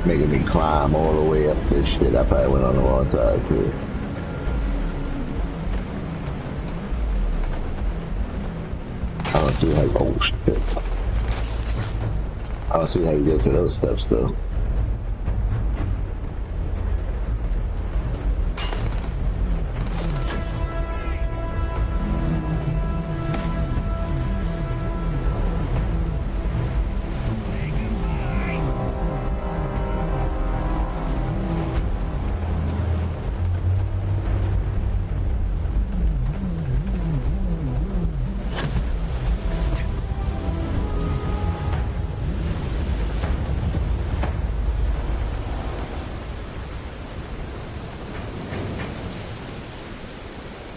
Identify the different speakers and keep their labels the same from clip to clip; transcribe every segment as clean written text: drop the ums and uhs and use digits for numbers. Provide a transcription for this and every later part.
Speaker 1: Making me climb all the way up this shit. I probably went on the wrong side too. I don't see how, oh shit. I don't see how you get to those steps though.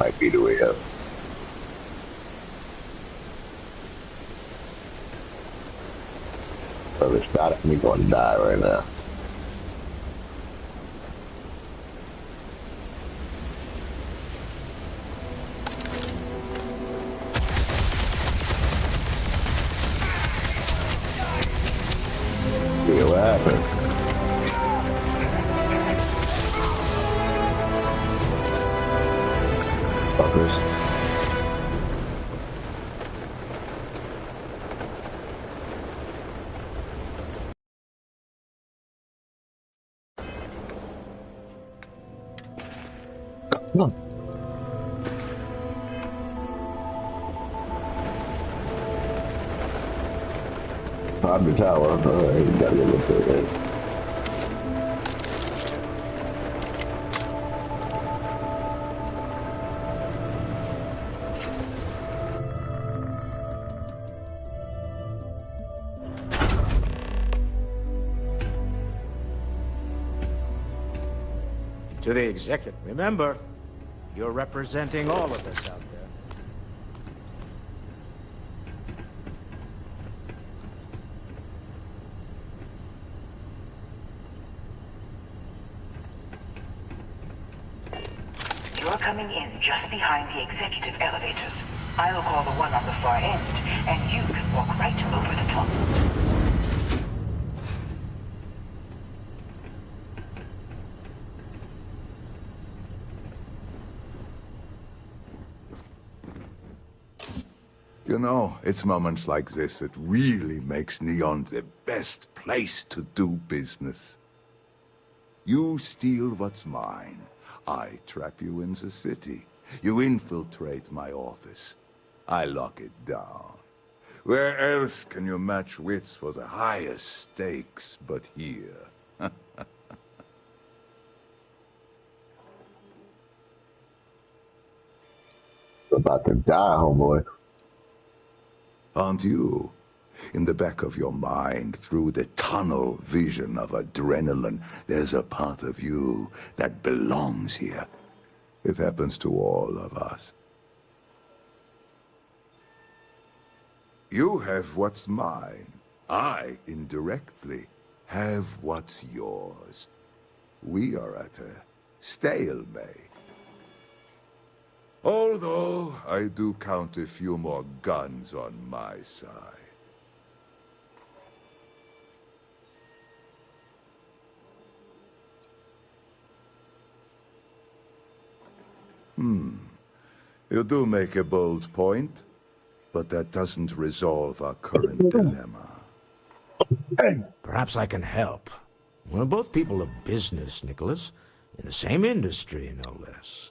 Speaker 1: Might be the way up. Whoever shot at me gonna die right now. Yeah, what happened? Fuckers. Come on. Climb the tower. Alright, you gotta get this way.
Speaker 2: To the executive. Remember, you're representing all of us out there.
Speaker 3: You're coming in just behind the executive elevators. I'll call the one on the far end, and you can walk right over the top.
Speaker 4: You know, it's moments like this that really makes Neon the best place to do business. You steal what's mine. I trap you in the city. You infiltrate my office. I lock it down. Where else can you match wits for the highest stakes but here?
Speaker 1: You're about to die, homeboy.
Speaker 4: Aren't you? In the back of your mind, through the tunnel vision of adrenaline, there's a part of you that belongs here. It happens to all of us. You have what's mine. I, indirectly, have what's yours. We are at a stalemate. Although, I do count a few more guns on my side. You do make a bold point, but that doesn't resolve our current dilemma.
Speaker 2: Perhaps I can help. We're both people of business, Nicholas. In the same industry, no less.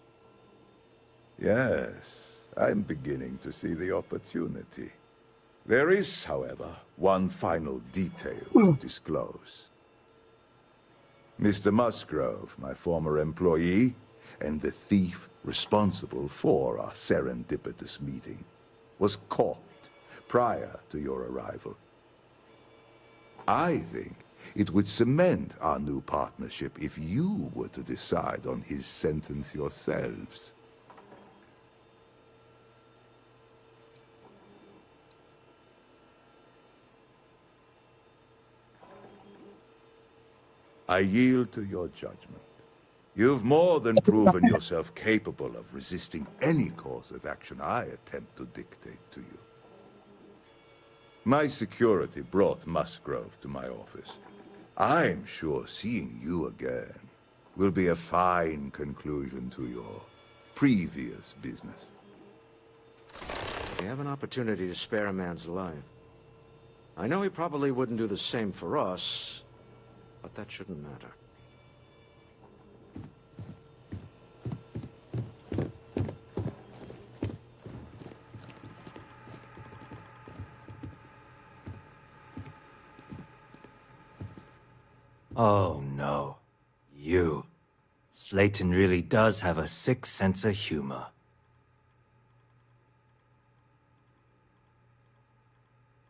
Speaker 4: Yes, I'm beginning to see the opportunity. There is, however, one final detail to disclose. Mr. Musgrove, my former employee, and the thief responsible for our serendipitous meeting, was caught prior to your arrival. I think it would cement our new partnership if you were to decide on his sentence yourselves. I yield to your judgment. You've more than proven yourself capable of resisting any course of action I attempt to dictate to you. My security brought Musgrove to my office. I'm sure seeing you again will be a fine conclusion to your previous business.
Speaker 2: We have an opportunity to spare a man's life. I know he probably wouldn't do the same for us, but that shouldn't matter.
Speaker 5: Oh no. You. Slayton really does have a sick sense of humor.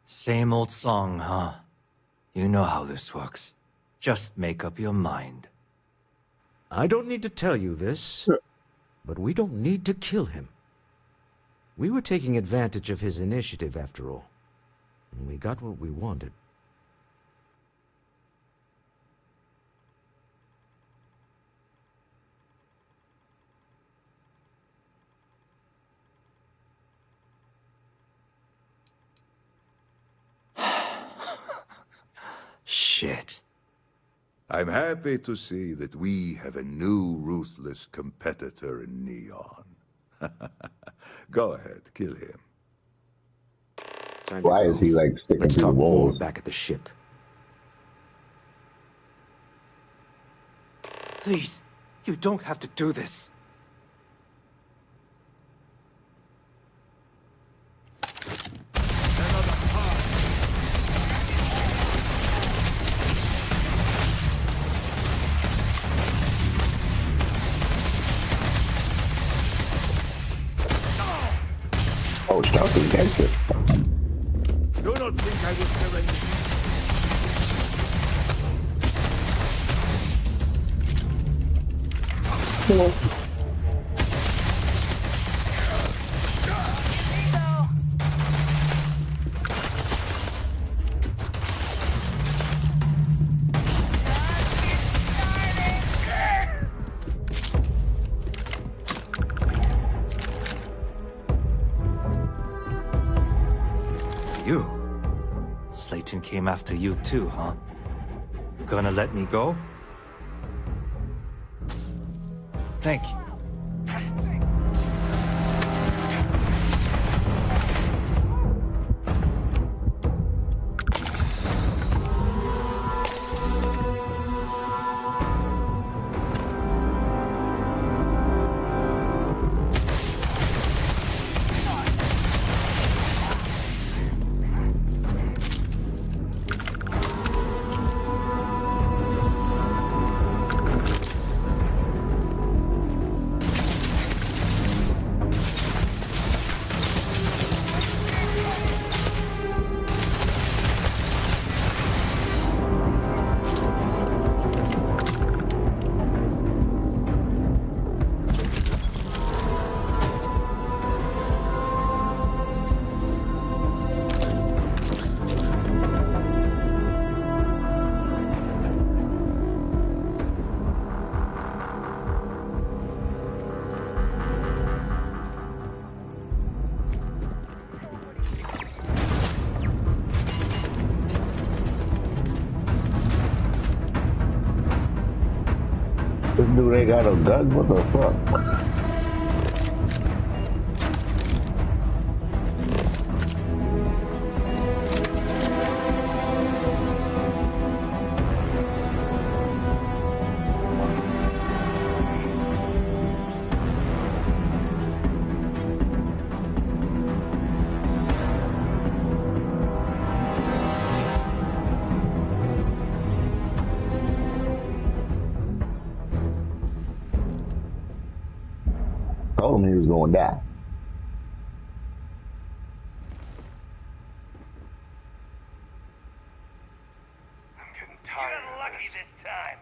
Speaker 5: Same old song, huh? You know how this works. Just make up your mind.
Speaker 2: I don't need to tell you this, but we don't need to kill him. We were taking advantage of his initiative, after all. And we got what we wanted.
Speaker 5: Shit.
Speaker 4: I'm happy to see that we have a new ruthless competitor in Neon. Go ahead, kill him.
Speaker 2: Time to
Speaker 1: Why
Speaker 2: go.
Speaker 1: is he like sticking
Speaker 2: Let's
Speaker 1: to the
Speaker 2: talk more
Speaker 1: walls?
Speaker 2: back at the ship.
Speaker 5: Please, you don't have to do this.
Speaker 1: Oh, Strauss is gangster.
Speaker 4: Do not think I will surrender.
Speaker 5: You? Slayton came after you too, huh? You gonna let me go? Thank you.
Speaker 1: This dude ain't got no guns? What the fuck? Told him he was gonna die.
Speaker 6: I'm getting tired. You got lucky this time.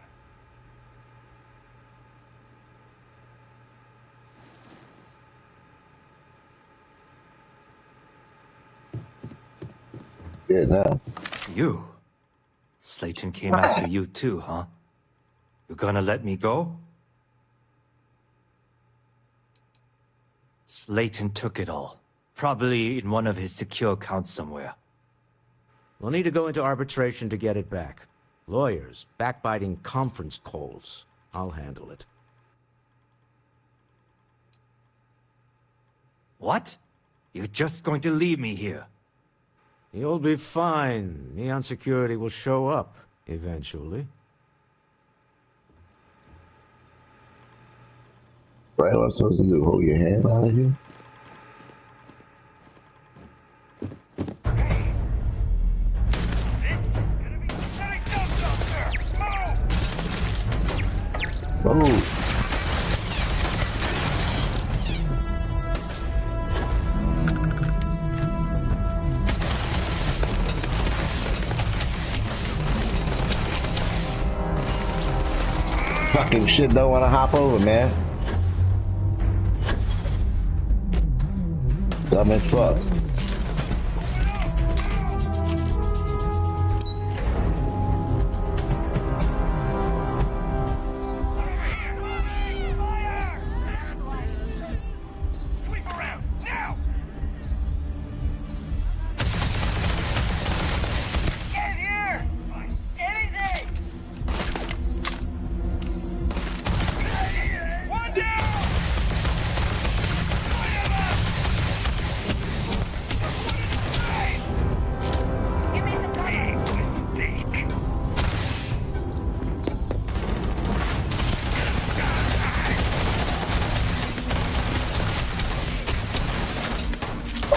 Speaker 1: Yeah, nah.
Speaker 5: You? Slayton came after you too, huh? You gonna let me go? Slayton took it all. Probably in one of his secure accounts somewhere.
Speaker 2: We'll need to go into arbitration to get it back. Lawyers, backbiting conference calls. I'll handle it.
Speaker 5: What? You're just going to leave me here?
Speaker 2: You'll be fine. Neon Security will show up, eventually.
Speaker 1: Right, what I'm supposed to do? Hold your hand out of here? Move! Fucking shit don't want to hop over, man. Dumb as fuck.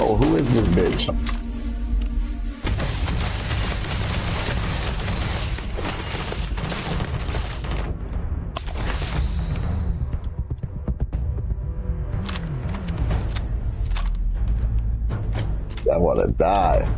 Speaker 1: Oh, who is this bitch? I wanna die.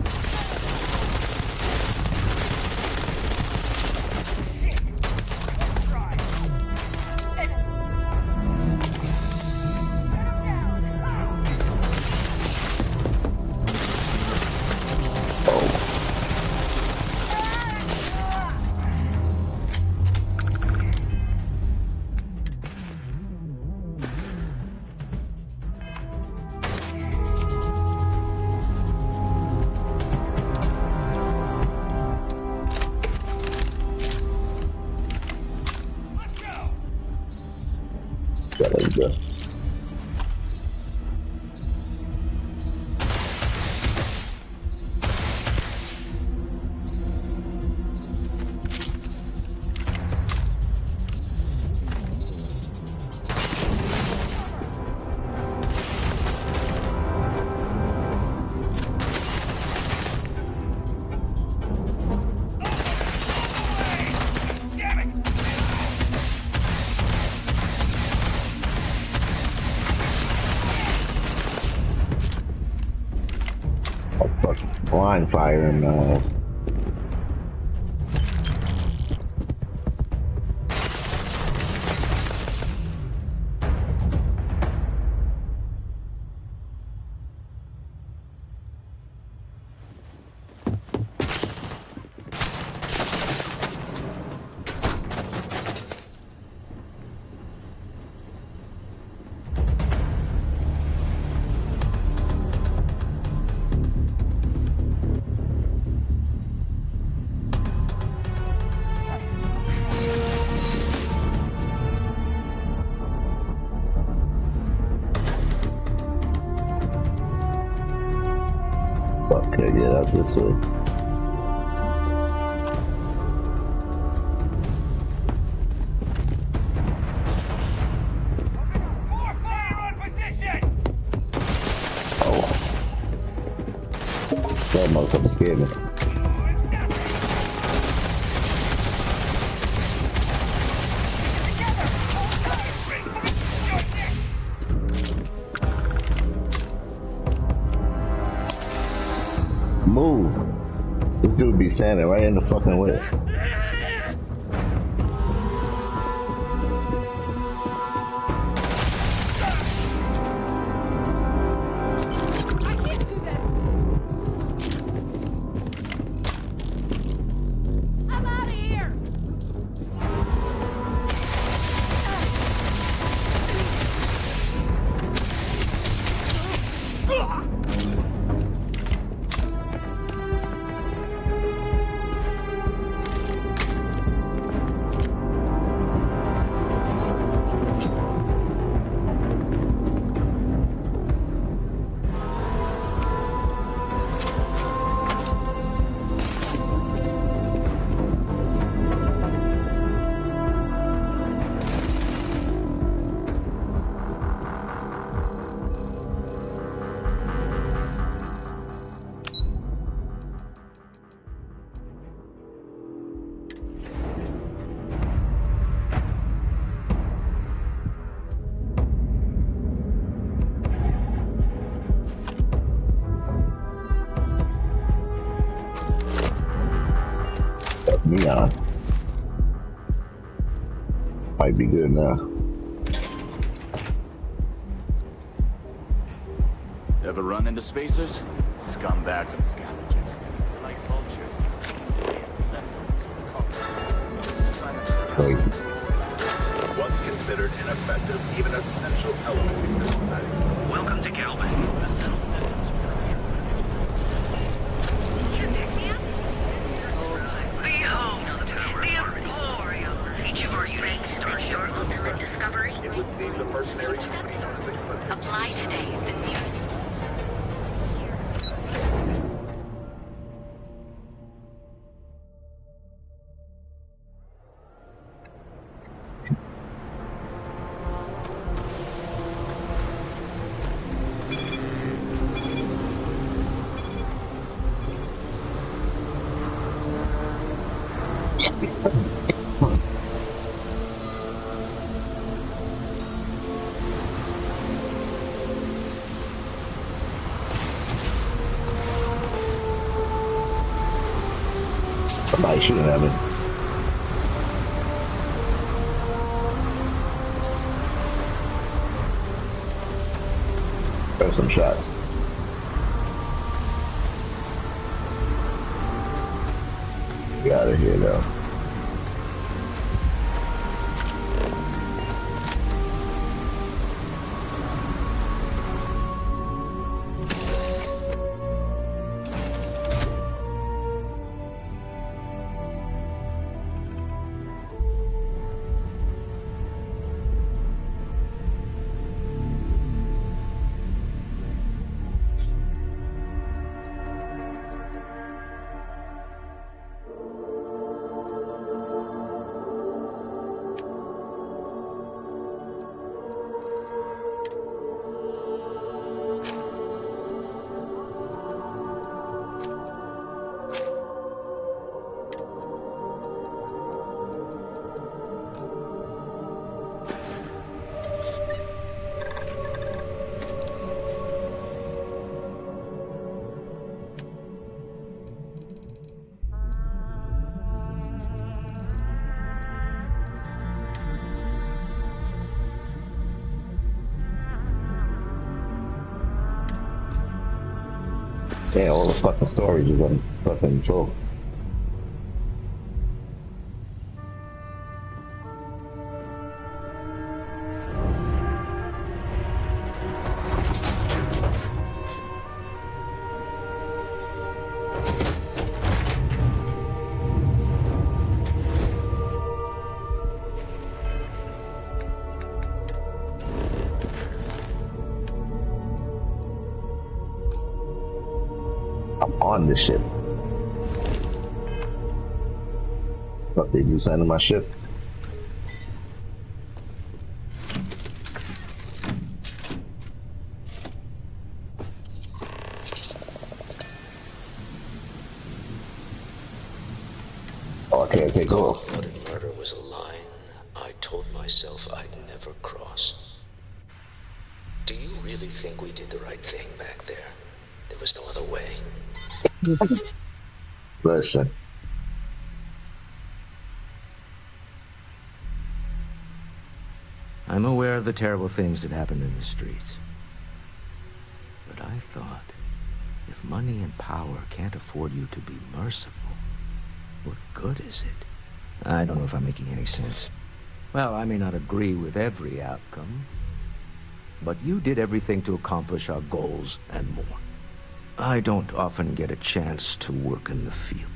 Speaker 1: go. Blind fire and okay, get out this way. Oh, that motherfucker scared me. Move. This dude be standing right in the fucking way.
Speaker 7: I can't do this. I'm out of here.
Speaker 1: Neon. Might be good now.
Speaker 8: Ever run into spacers? Scumbags and scavengers. Like vultures.
Speaker 1: Crazy.
Speaker 9: Once considered ineffective, even essential element in this study.
Speaker 6: Welcome to Calvin. Each of our units starts your ultimate discovery.
Speaker 9: It would seem the mercenary company known as Eclipse.
Speaker 6: Apply today at the nearest.
Speaker 1: Somebody shooting at me. There's some shots. Get out of here now. Yeah, all the fucking storage is on fucking full. I'm on this ship. What, they designing my ship? Oh, I can't take off.
Speaker 10: Cold-blooded murder was a line I told myself I'd never cross. Do you really think we did the right thing back there? There was no other way.
Speaker 1: Listen.
Speaker 2: I'm aware of the terrible things that happened in the streets. But I thought, if money and power can't afford you to be merciful, what good is it? I don't know if I'm making any sense. Well, I may not agree with every outcome, but you did everything to accomplish our goals and more. I don't often get a chance to work in the field.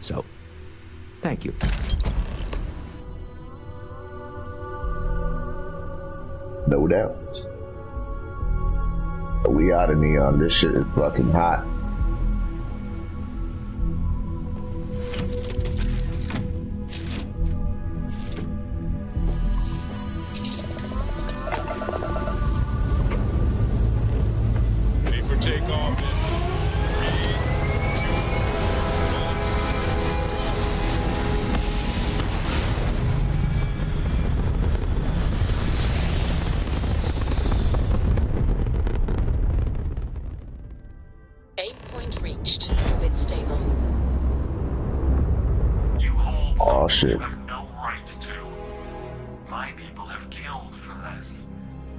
Speaker 2: So, thank you.
Speaker 1: No doubt. We out of neon. This shit is fucking hot.
Speaker 9: Ready for takeoff in 3,
Speaker 11: 8 point reached. Orbit stable.
Speaker 9: You hold
Speaker 1: Oh,
Speaker 9: something
Speaker 1: shit.
Speaker 9: you have no right to. My people have killed for this.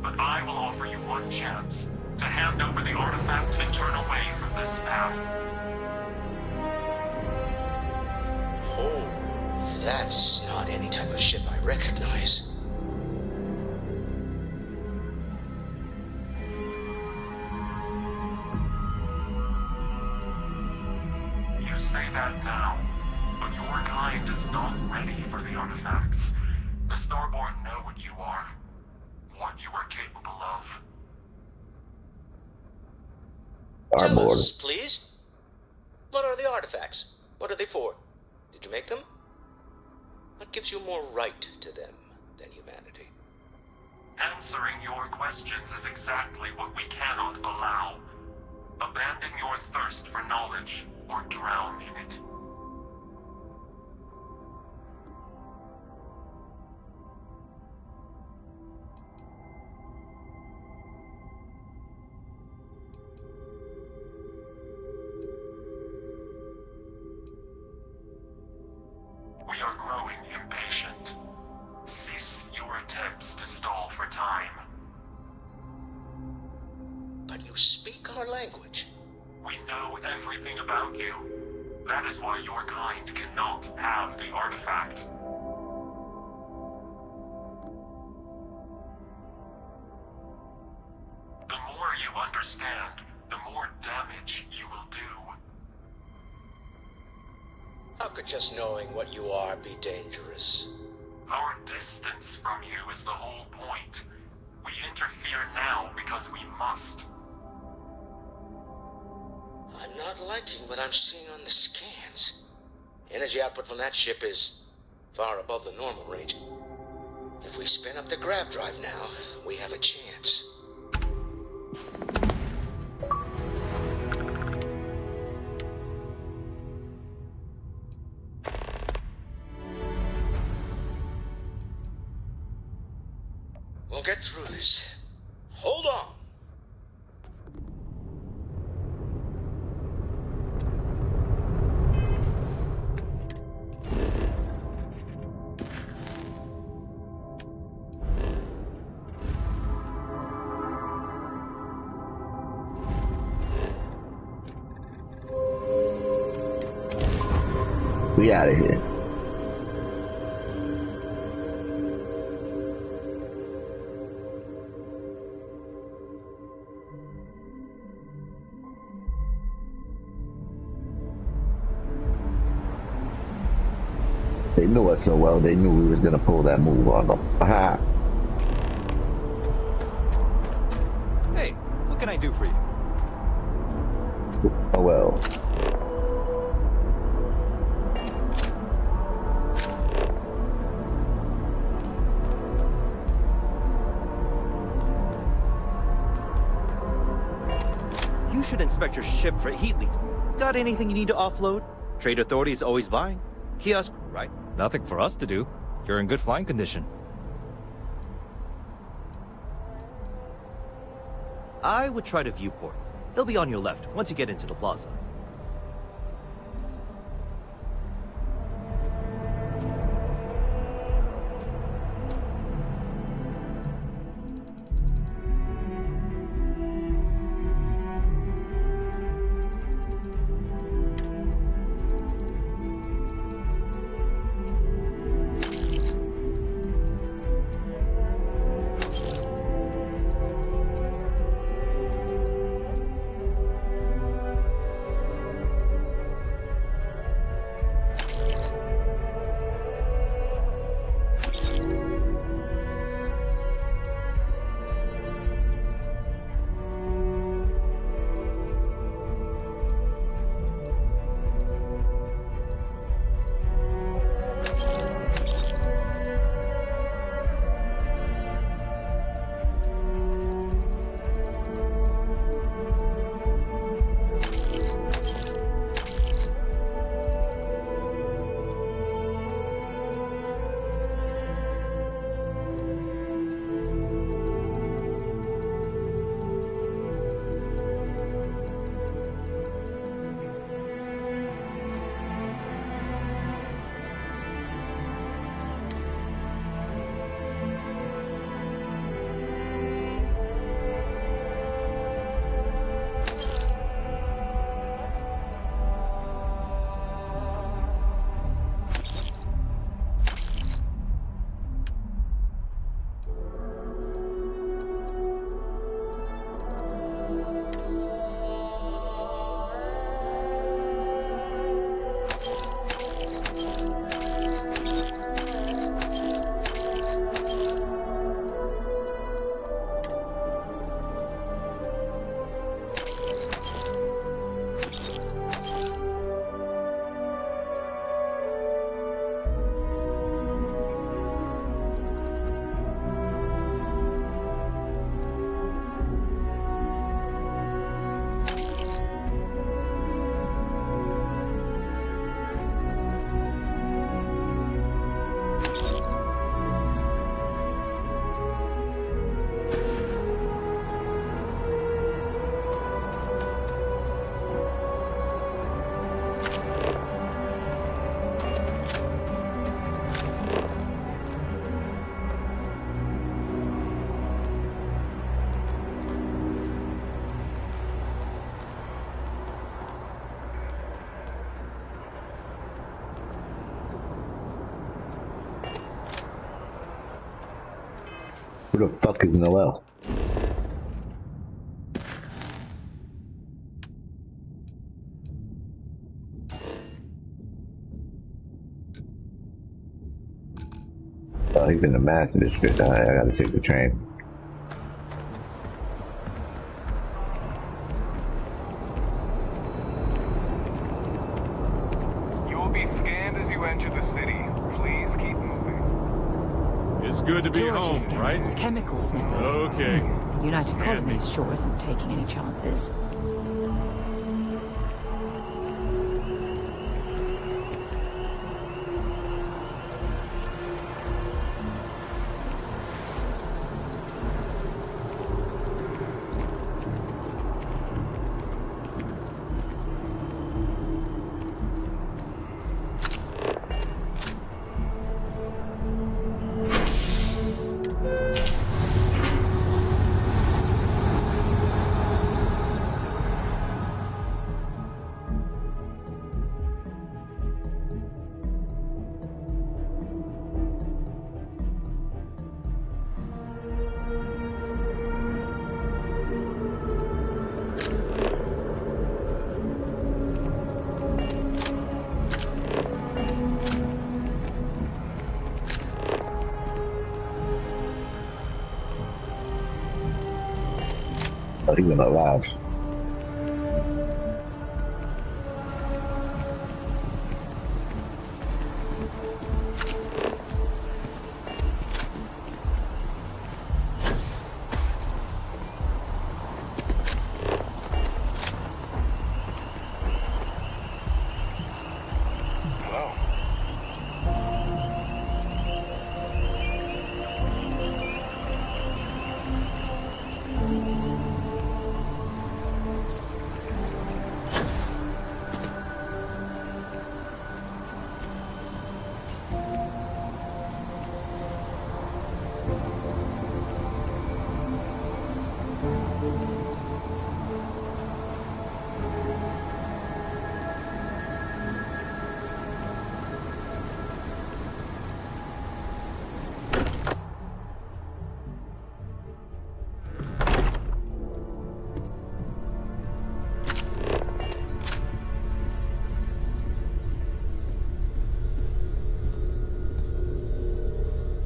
Speaker 9: But I will offer you one chance to hand over the artifact and turn away from this path.
Speaker 10: Oh, that's not any type of ship I recognize.
Speaker 9: You say that now, but your kind is not ready for the artifacts. The Starborn know what you are, what you are capable of.
Speaker 1: Our
Speaker 10: Tell
Speaker 1: border.
Speaker 10: us, please. What are the artifacts? What are they for? Did you make them? What gives you more right to them than humanity?
Speaker 9: Answering your questions is exactly what we cannot allow. Abandon your thirst for knowledge, or drown in it. We are growing impatient. Cease your attempts to stall for time.
Speaker 10: But you speak our language.
Speaker 9: We know everything about you. That is why your kind cannot have the artifact. The more you understand, the more damage you will do.
Speaker 10: How could just knowing what you are be dangerous?
Speaker 9: Our distance from you is the whole point. We interfere now because we must.
Speaker 10: I'm not liking what I'm seeing on the scans. Energy output from that ship is far above the normal range. If we spin up the grav drive now, we have a chance. We'll get through this. Hold on.
Speaker 1: We out of here. They knew us so well, they knew we was gonna pull that move on them. Aha.
Speaker 5: Hey, what can I do for you?
Speaker 1: Oh well.
Speaker 5: You should inspect your ship for heat leak. Got anything you need to offload? Trade Authority is always buying. Kiosk, right? Nothing for us to do. You're in good flying condition. I would try to viewport. It'll be on your left once you get into the plaza.
Speaker 1: Who the fuck is Noel? Oh, he's in the master district. I gotta take the train.
Speaker 6: You will be scanned as you enter the city. Please keep moving.
Speaker 12: It's good to be home, right?
Speaker 13: Chemical sniffers.
Speaker 12: Okay.
Speaker 13: The United Colonies sure isn't taking any chances.
Speaker 1: Not even alive.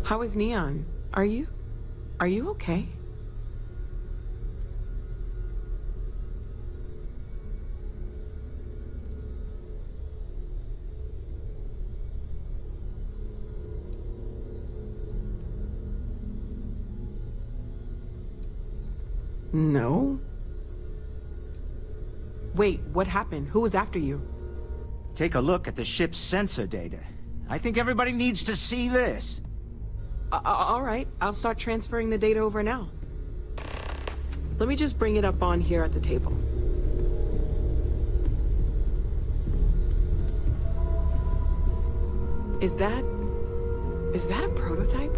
Speaker 14: How is Neon? Are you okay? No. Wait, what happened? Who was after you?
Speaker 2: Take a look at the ship's sensor data. I think everybody needs to see this.
Speaker 14: All right, I'll start transferring the data over now. Let me just bring it up on here at the table. Is that a prototype?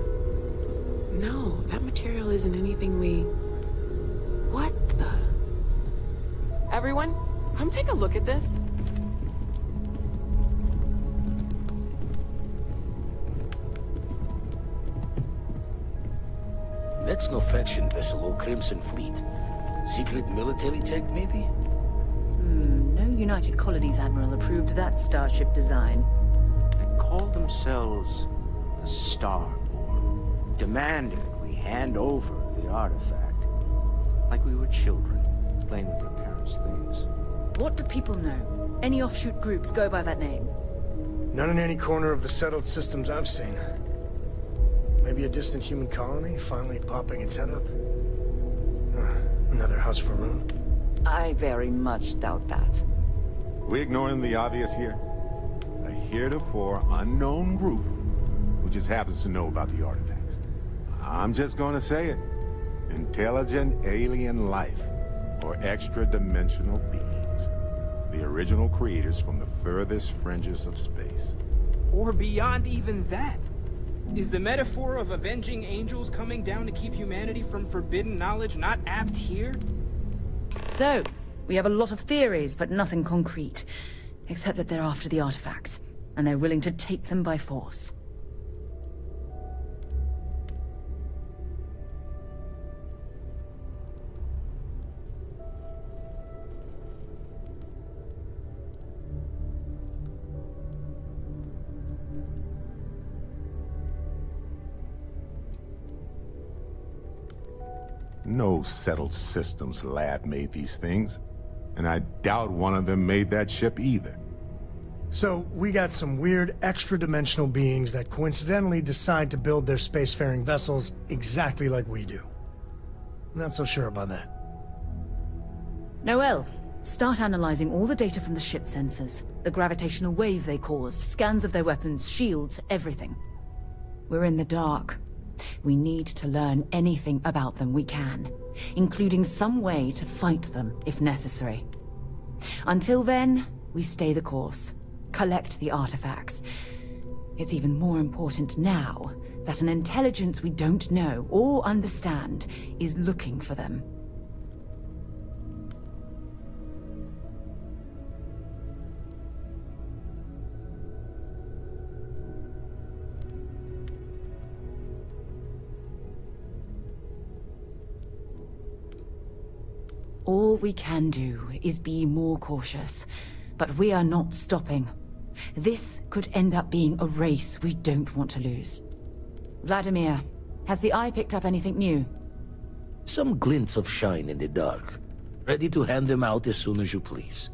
Speaker 14: No, that material isn't anything we... What the... Everyone, come take a look at this.
Speaker 10: That's no faction vessel or Crimson Fleet. Secret military tech, maybe?
Speaker 13: No United Colonies Admiral approved that starship design.
Speaker 2: They call themselves the Starborn, demanding we hand over the artifact. Like we were children, playing with their parents' things.
Speaker 13: What do people know? Any offshoot groups go by that name?
Speaker 15: None in any corner of the settled systems I've seen. Maybe a distant human colony finally popping its head up? Another house for Rune?
Speaker 16: I very much doubt that.
Speaker 12: We ignoring the obvious here? A heretofore unknown group who just happens to know about the artifacts. I'm just gonna say it. Intelligent alien life, or extra-dimensional beings. The original creators from the furthest fringes of space.
Speaker 17: Or beyond even that. Is the metaphor of avenging angels coming down to keep humanity from forbidden knowledge not apt here?
Speaker 13: So, we have a lot of theories, but nothing concrete. Except that they're after the artifacts, and they're willing to take them by force.
Speaker 12: No settled systems lab made these things, and I doubt one of them made that ship either.
Speaker 15: So, we got some weird extra-dimensional beings that coincidentally decide to build their spacefaring vessels exactly like we do. Not so sure about that.
Speaker 13: Noel, start analyzing all the data from the ship sensors. The gravitational wave they caused, scans of their weapons, shields, everything. We're in the dark. We need to learn anything about them we can, including some way to fight them if necessary. Until then, we stay the course, collect the artifacts. It's even more important now that an intelligence we don't know or understand is looking for them. All we can do is be more cautious, but we are not stopping. This could end up being a race we don't want to lose. Vladimir, has the Eye picked up anything new?
Speaker 2: Some glints of shine in the dark. Ready to hand them out as soon as you please.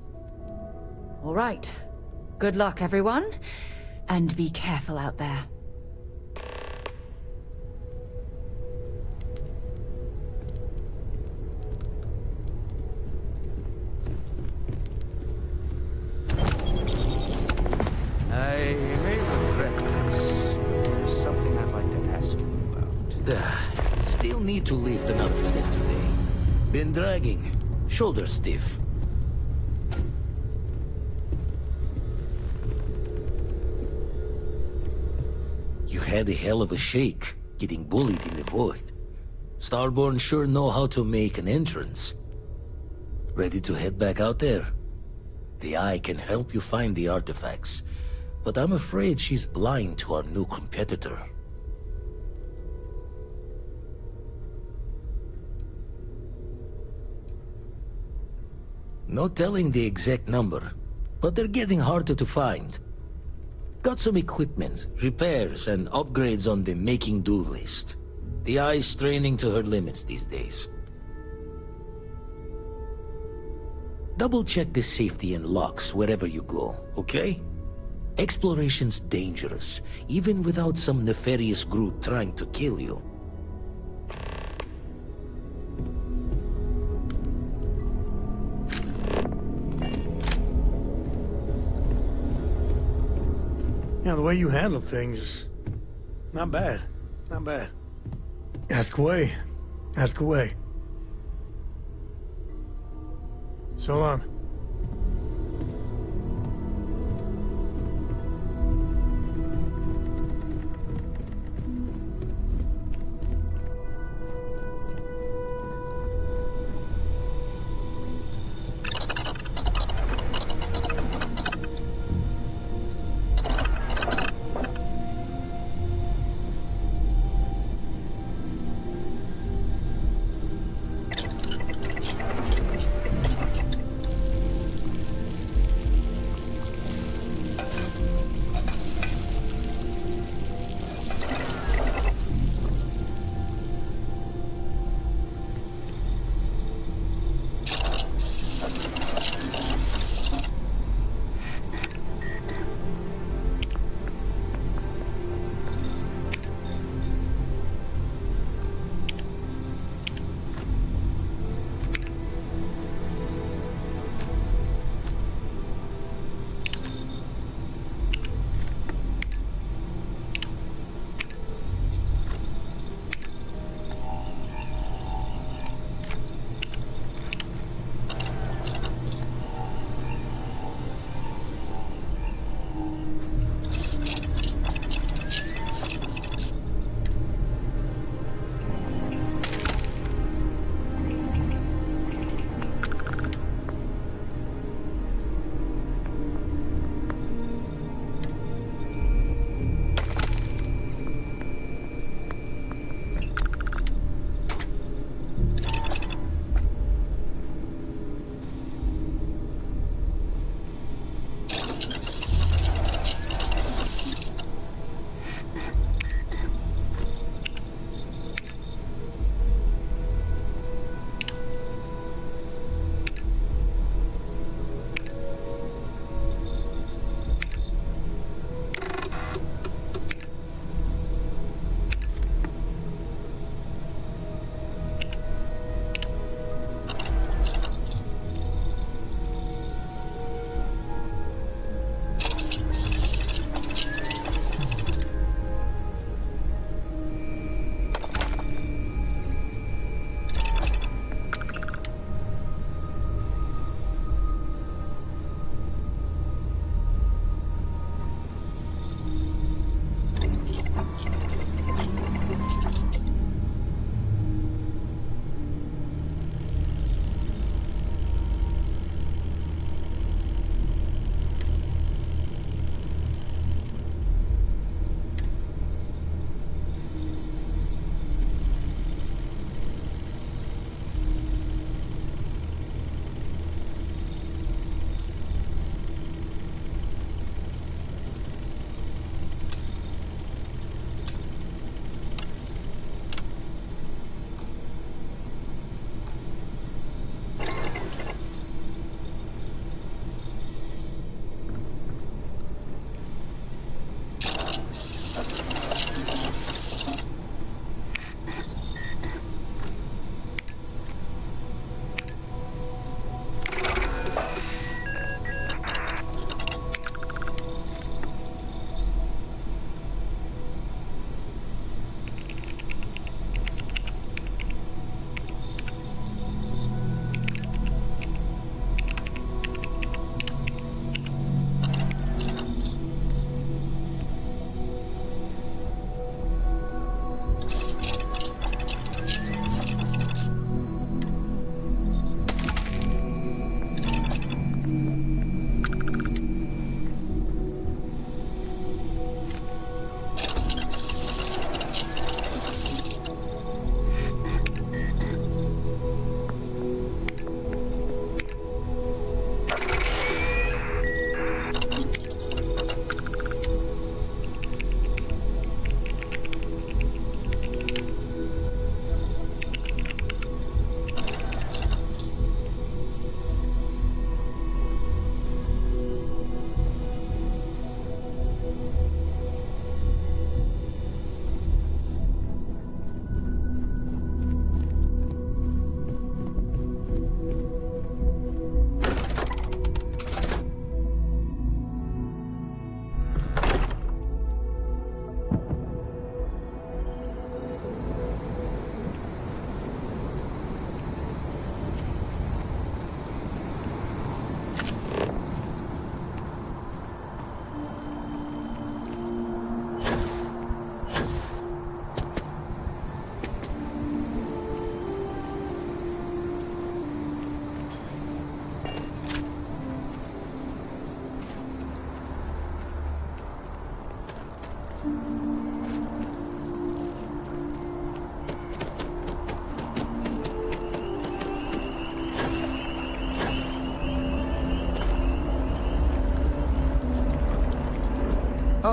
Speaker 13: All right. Good luck, everyone. And be careful out there.
Speaker 2: I may regret this. There's something I'd like to ask you about. Still need to lift another set today. Been dragging. Shoulder stiff. You had a hell of a shake, getting bullied in the void. Starborn sure know how to make an entrance. Ready to head back out there? The Eye can help you find the artifacts, but I'm afraid she's blind to our new competitor. No telling the exact number, but they're getting harder to find. Got some equipment, repairs, and upgrades on the making-do list. The Eye's straining to her limits these days. Double-check the safety and locks wherever you go, okay? Exploration's dangerous, even without some nefarious group trying to kill you.
Speaker 15: Yeah, the way you handle things, not bad. Not bad. Ask away. Ask away. So long.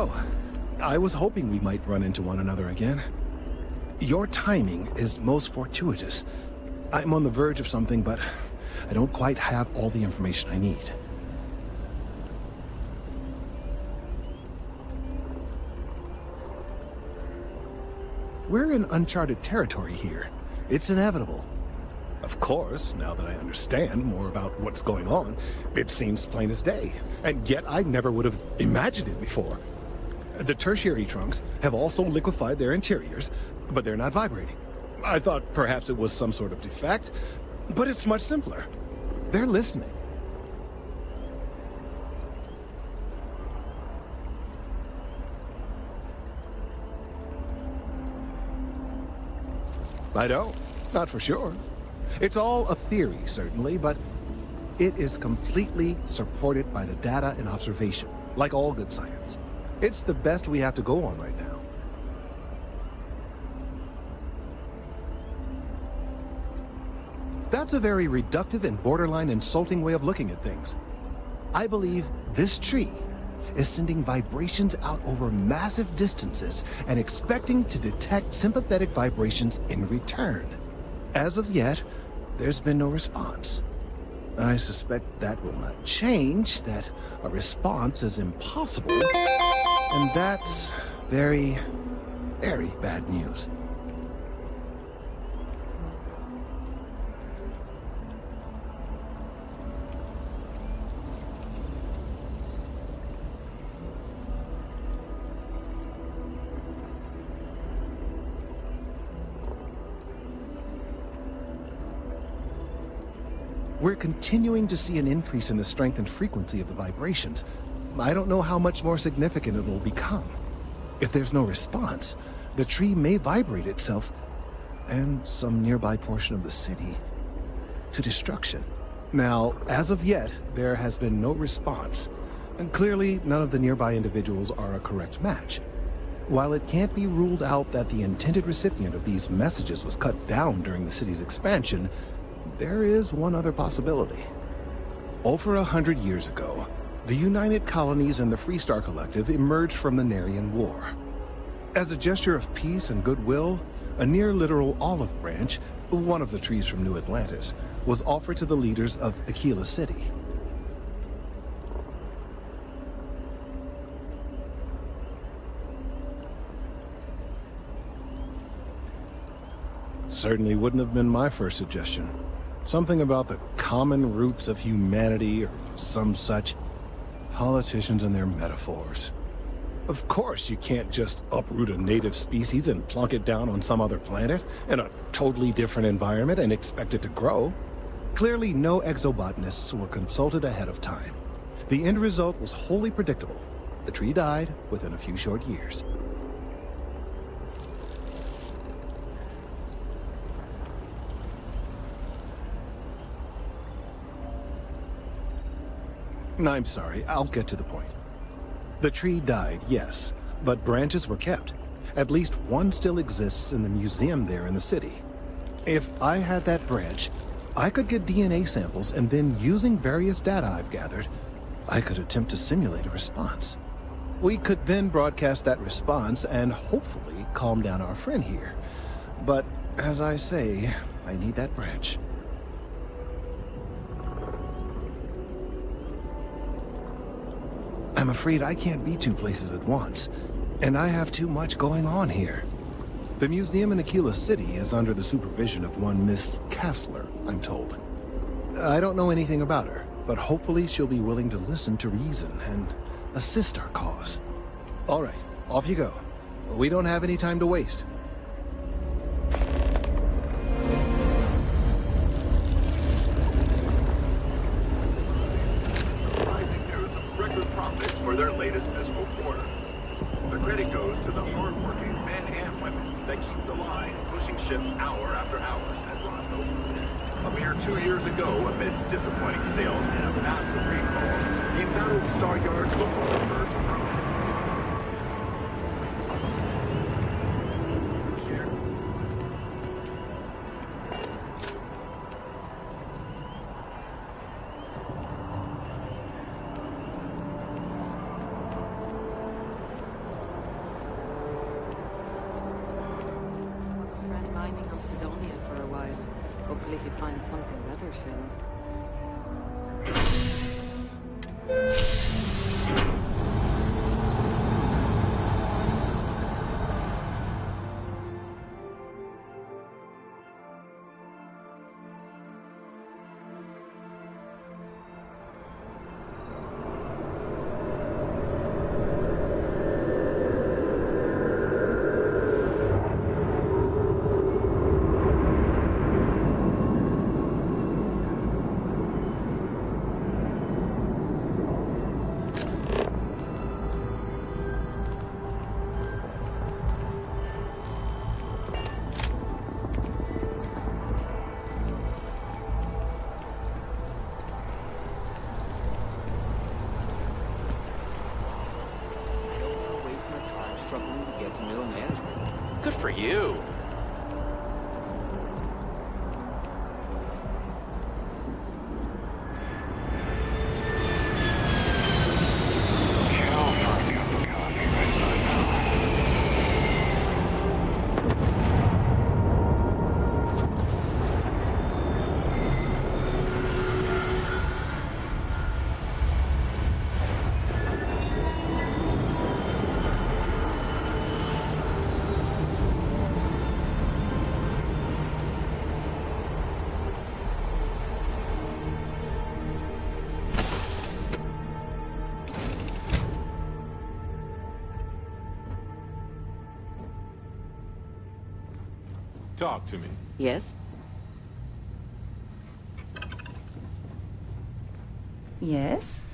Speaker 18: So, I was hoping we might run into one another again. Your timing is most fortuitous. I'm on the verge of something, but I don't quite have all the information I need. We're in uncharted territory here. It's inevitable. Of course, now that I understand more about what's going on, it seems plain as day. And yet I never would have imagined it before. The tertiary trunks have also liquefied their interiors, but they're not vibrating. I thought perhaps it was some sort of defect, but it's much simpler. They're listening. I don't. Not for sure. It's all a theory, certainly, but it is completely supported by the data and observation, like all good science. It's the best we have to go on right now. That's a very reductive and borderline insulting way of looking at things. I believe this tree is sending vibrations out over massive distances and expecting to detect sympathetic vibrations in return. As of yet, there's been no response. I suspect that will not change, that a response is impossible, and that's very, very bad news. We're continuing to see an increase in the strength and frequency of the vibrations. I don't know how much more significant it will become. If there's no response, the tree may vibrate itself, and some nearby portion of the city, to destruction. Now, as of yet, there has been no response, and clearly none of the nearby individuals are a correct match. While it can't be ruled out that the intended recipient of these messages was cut down during the city's expansion, there is one other possibility. Over 100 years ago, the United Colonies and the Freestar Collective emerged from the Narian War. As a gesture of peace and goodwill, a near-literal olive branch, one of the trees from New Atlantis, was offered to the leaders of Aquila City. Certainly wouldn't have been my first suggestion. Something about the common roots of humanity or some such. Politicians and their metaphors. Of course you can't just uproot a native species and plunk it down on some other planet in a totally different environment and expect it to grow. Clearly no exobotanists were consulted ahead of time. The end result was wholly predictable. The tree died within a few short years. I'm sorry, I'll get to the point. The tree died, yes, but branches were kept. At least one still exists in the museum there in the city. If I had that branch, I could get DNA samples, and then using various data I've gathered, I could attempt to simulate a response. We could then broadcast that response and hopefully calm down our friend here. But, as I say, I need that branch. I'm afraid I can't be two places at once, and I have too much going on here. The museum in Aquila City is under the supervision of one Miss Kessler, I'm told. I don't know anything about her, but hopefully she'll be willing to listen to reason and assist our cause. All right, off you go. We don't have any time to waste.
Speaker 19: For their latest fiscal quarter. The credit goes to the hard-working men and women that keep the line, pushing ships hour after hour, said Ron Hope. A mere 2 years ago, amidst disappointing sales and a massive recall, the embattled Star Yard looked for the first time.
Speaker 14: find something better soon.
Speaker 2: Struggling to get to middle management.
Speaker 8: Good for you.
Speaker 9: Kill for a cup of coffee right about now.
Speaker 12: Talk to me.
Speaker 14: Yes?
Speaker 13: Yes?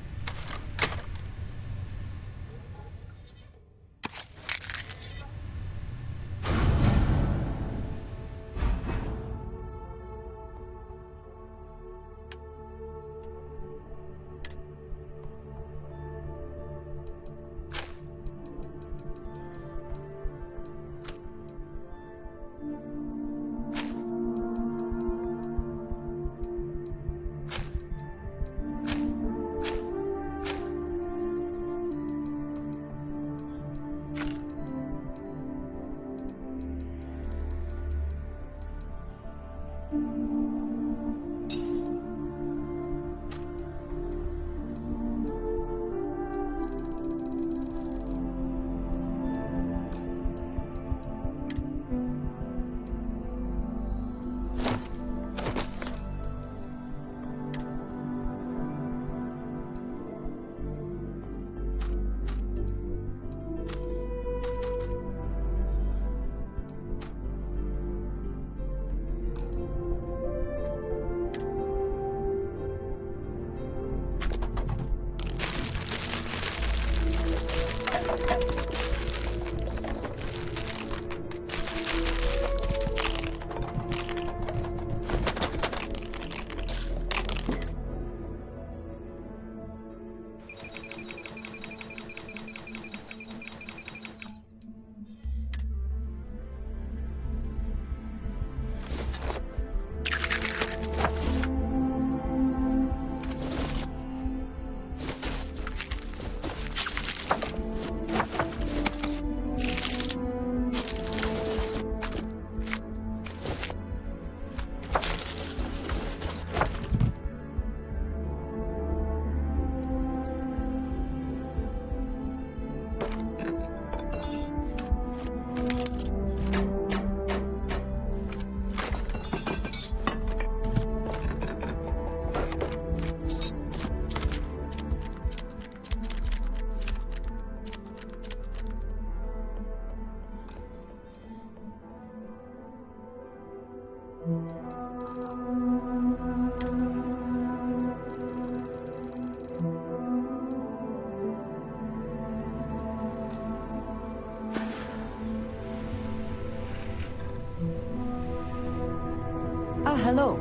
Speaker 16: Hello.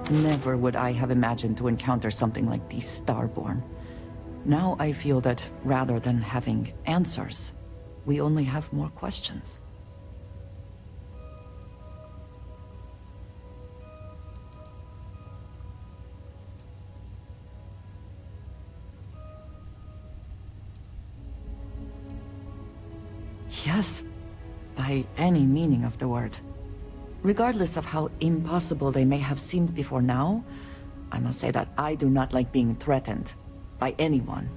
Speaker 16: Never would I have imagined to encounter something like these Starborn. Now I feel that rather than having answers, we only have more questions. Yes, by any meaning of the word. Regardless of how impossible they may have seemed before now, I must say that I do not like being threatened by anyone.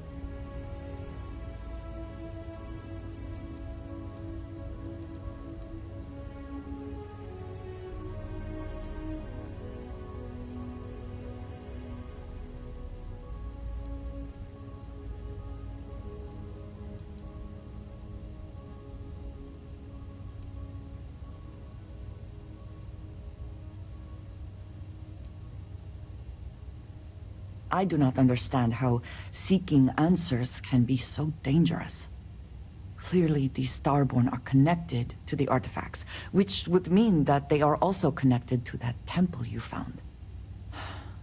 Speaker 16: I do not understand how seeking answers can be so dangerous. Clearly, these Starborn are connected to the artifacts, which would mean that they are also connected to that temple you found.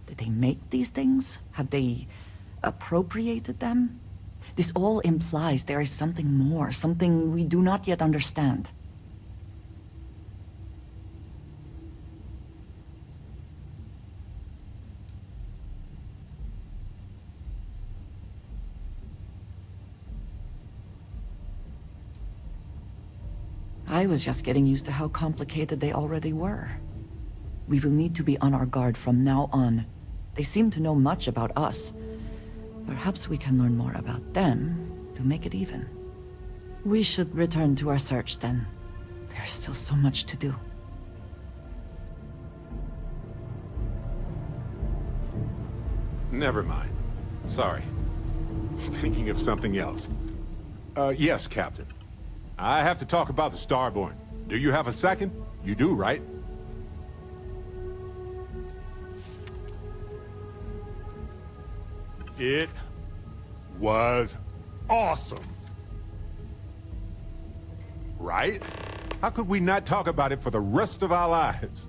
Speaker 16: Did they make these things? Have they appropriated them? This all implies there is something more, something we do not yet understand. I was just getting used to how complicated they already were. We will need to be on our guard from now on. They seem to know much about us. Perhaps we can learn more about them to make it even. We should return to our search then. There's still so much to do.
Speaker 12: Never mind. Sorry. Thinking of something else. Yes, Captain. I have to talk about the Starborn. Do you have a second? You do, right? It was awesome. Right? How could we not talk about it for the rest of our lives?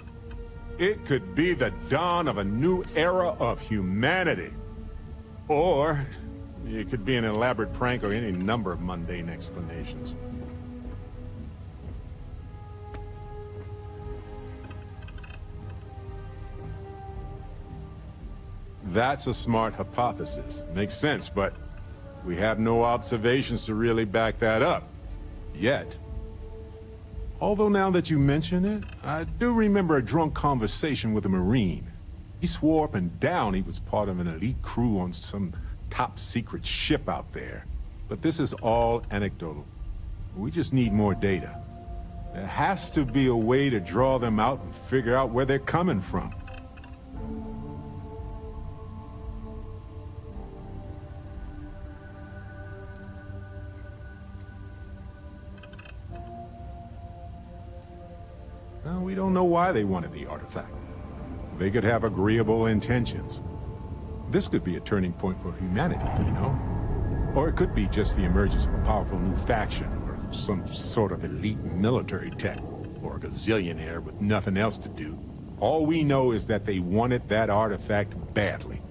Speaker 12: It could be the dawn of a new era of humanity. Or it could be an elaborate prank or any number of mundane explanations. That's a smart hypothesis. Makes sense, but we have no observations to really back that up. Yet. Although now that you mention it, I do remember a drunk conversation with a Marine. He swore up and down he was part of an elite crew on some top-secret ship out there. But this is all anecdotal. We just need more data. There has to be a way to draw them out and figure out where they're coming from. We don't know why they wanted the artifact. They could have agreeable intentions. This could be a turning point for humanity, you know? Or it could be just the emergence of a powerful new faction, or some sort of elite military tech, or a gazillionaire with nothing else to do. All we know is that they wanted that artifact badly.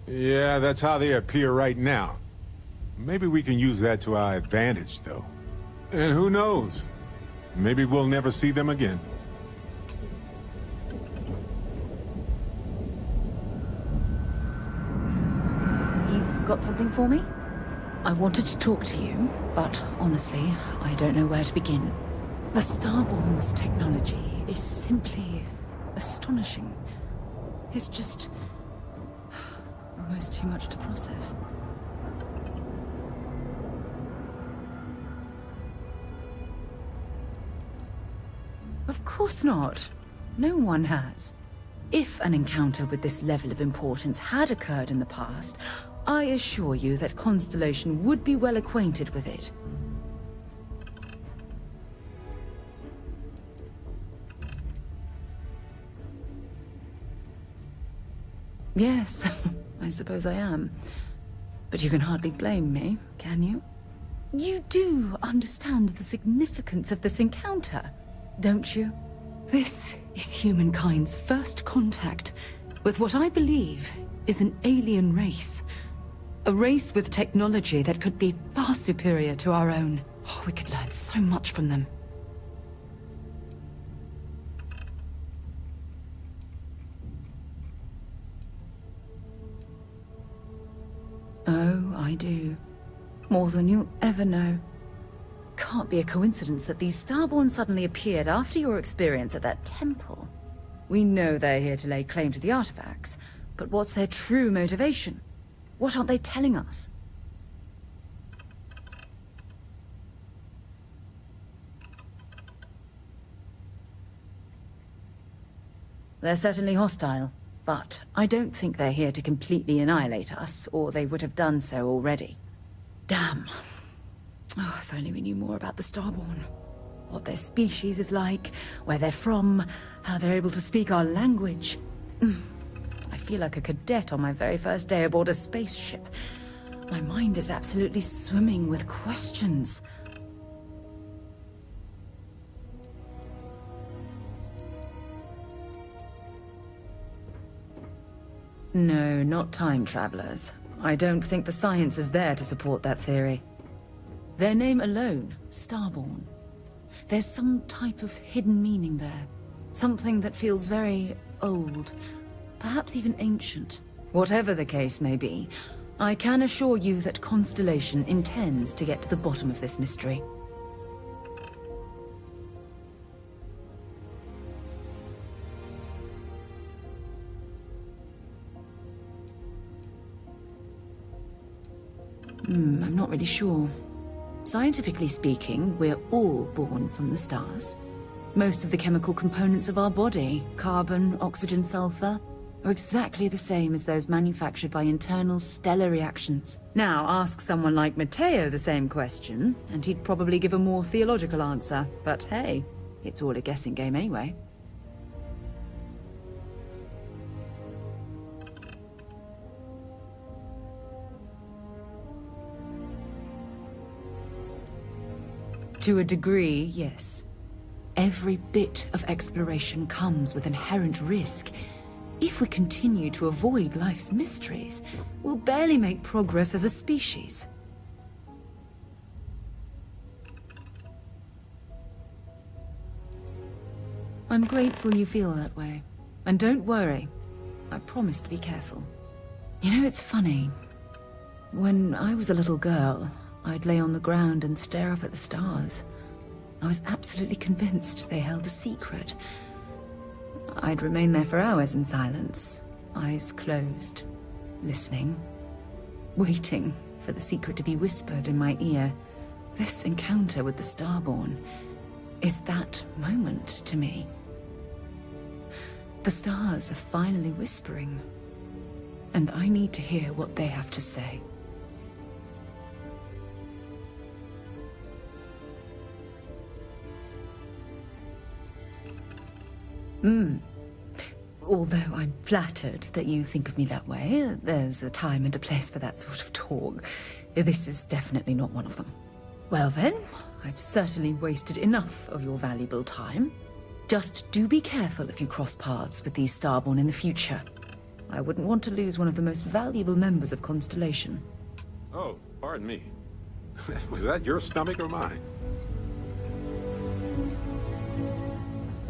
Speaker 12: Yeah, that's how they appear right now. Maybe we can use that to our advantage, though. And who knows? Maybe we'll never see them again.
Speaker 13: You've got something for me? I wanted to talk to you, but honestly, I don't know where to begin. The Starborn's technology is simply astonishing. It's just almost too much to process. Of course not. No one has. If an encounter with this level of importance had occurred in the past, I assure you that Constellation would be well acquainted with it. Yes, I suppose I am. But you can hardly blame me, can you? You do understand the significance of this encounter, don't you? This is humankind's first contact with what I believe is an alien race. A race with technology that could be far superior to our own. Oh, we could learn so much from them. I do. More than you'll ever know. Can't be a coincidence that these Starborn suddenly appeared after your experience at that temple. We know they're here to lay claim to the artifacts, but what's their true motivation? What aren't they telling us? They're certainly hostile, but I don't think they're here to completely annihilate us, or they would have done so already. Damn. Oh, if only we knew more about the Starborn. What their species is like, where they're from, how they're able to speak our language. I feel like a cadet on my very first day aboard a spaceship. My mind is absolutely swimming with questions. No, not time travelers. I don't think the science is there to support that theory. Their name alone, Starborn. There's some type of hidden meaning there. Something that feels very old, perhaps even ancient. Whatever the case may be, I can assure you that Constellation intends to get to the bottom of this mystery. I'm not really sure. Scientifically speaking, we're all born from the stars. Most of the chemical components of our body, carbon, oxygen, sulfur, are exactly the same as those manufactured by internal stellar reactions. Now, ask someone like Matteo the same question, and he'd probably give a more theological answer. But hey, it's all a guessing game anyway. To a degree, yes. Every bit of exploration comes with inherent risk. If we continue to avoid life's mysteries, we'll barely make progress as a species. I'm grateful you feel that way. And don't worry, I promise to be careful. You know, it's funny. When I was a little girl, I'd lay on the ground and stare up at the stars. I was absolutely convinced they held a secret. I'd remain there for hours in silence, eyes closed, listening, waiting for the secret to be whispered in my ear. This encounter with the Starborn is that moment to me. The stars are finally whispering, and I need to hear what they have to say. Although I'm flattered that you think of me that way, there's a time and a place for that sort of talk. This is definitely not one of them. Well then, I've certainly wasted enough of your valuable time. Just do be careful if you cross paths with these Starborn in the future. I wouldn't want to lose one of the most valuable members of Constellation.
Speaker 12: Oh, pardon me. Was that your stomach or mine?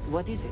Speaker 16: What is it?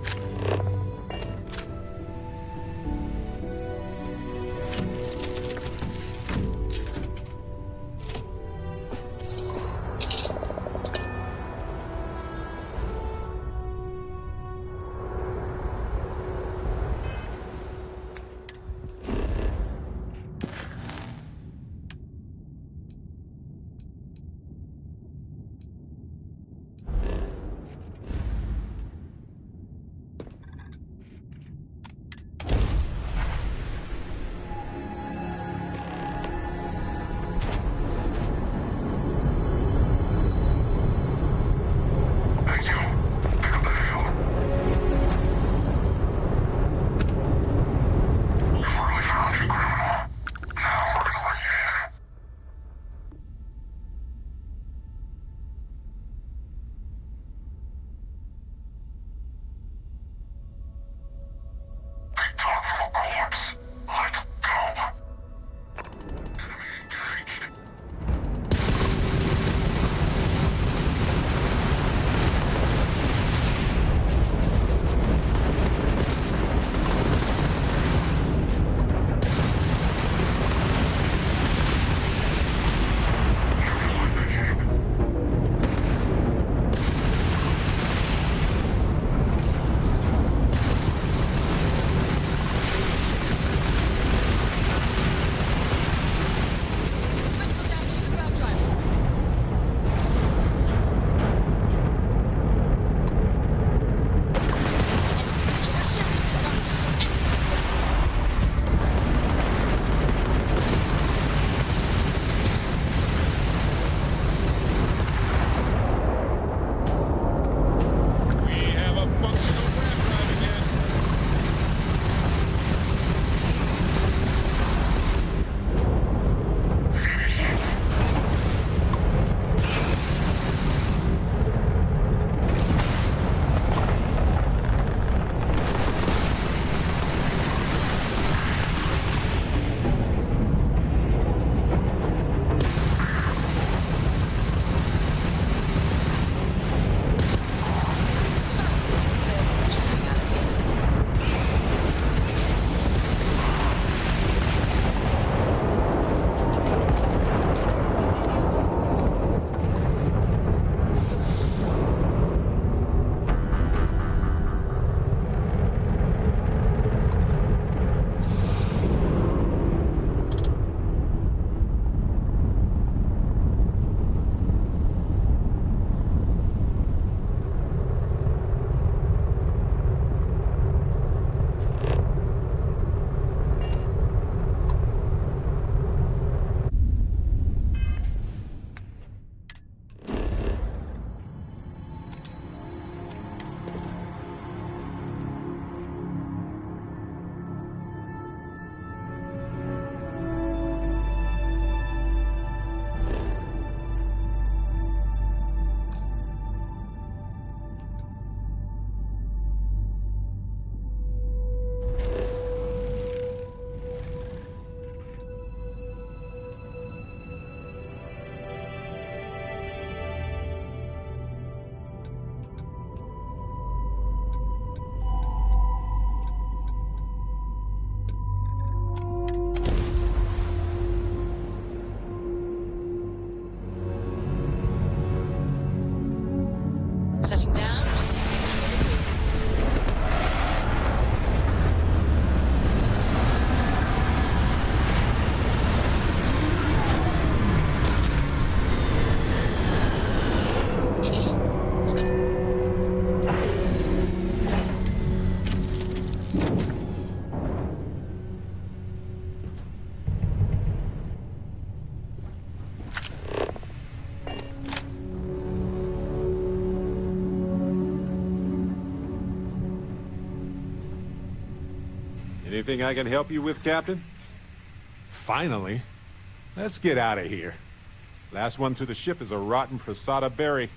Speaker 12: Anything I can help you with, Captain? Finally. Let's get out of here. Last one to the ship is a rotten Prasada berry.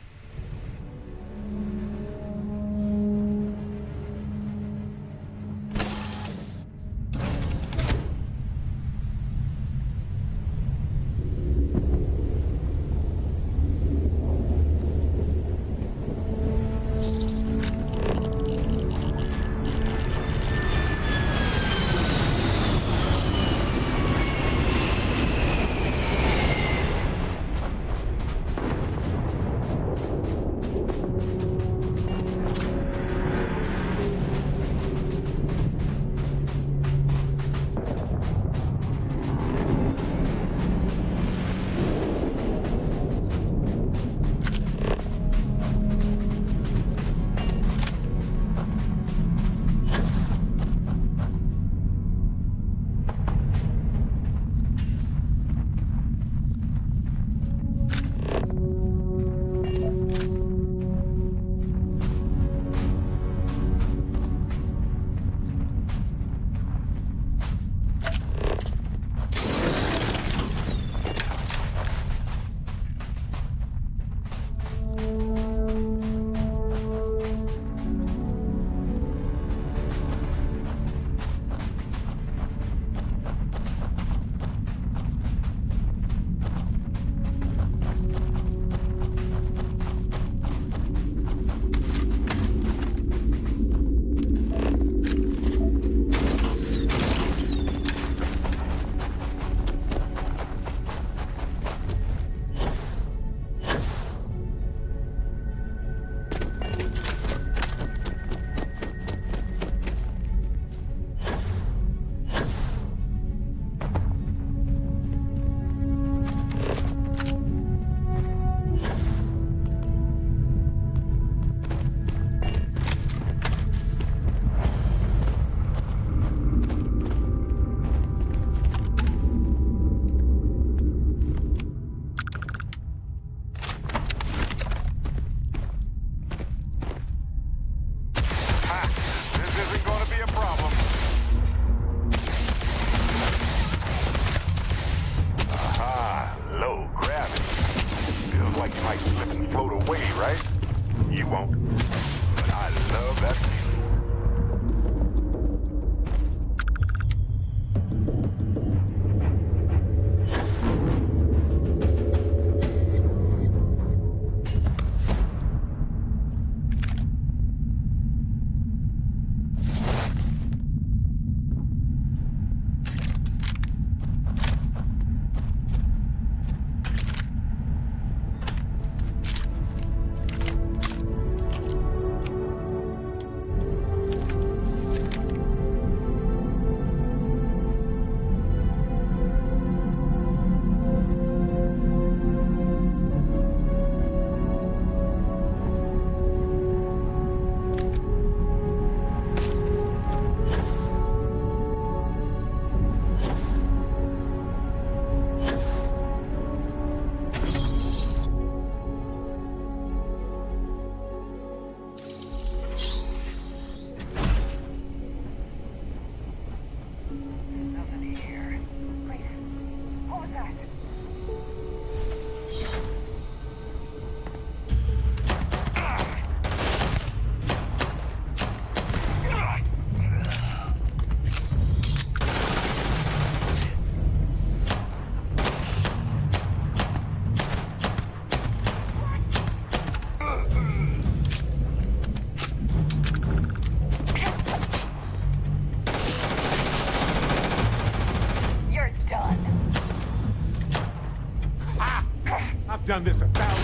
Speaker 12: Done this 1,000 times.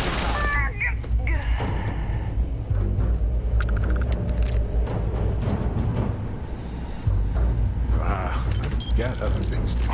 Speaker 12: Got other things to do.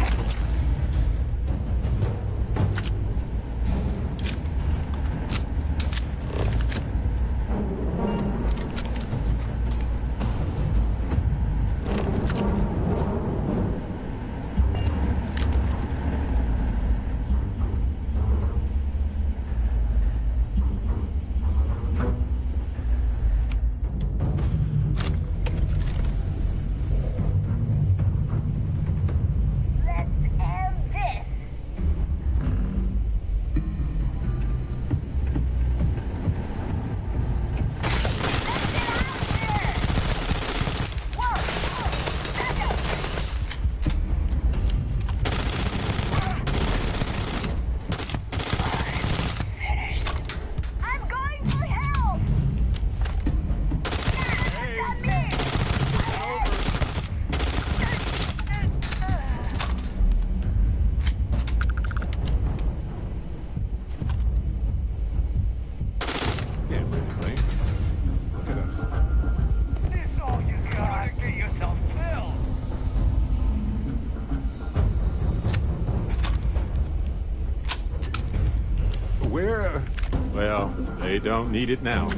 Speaker 12: They don't need it now.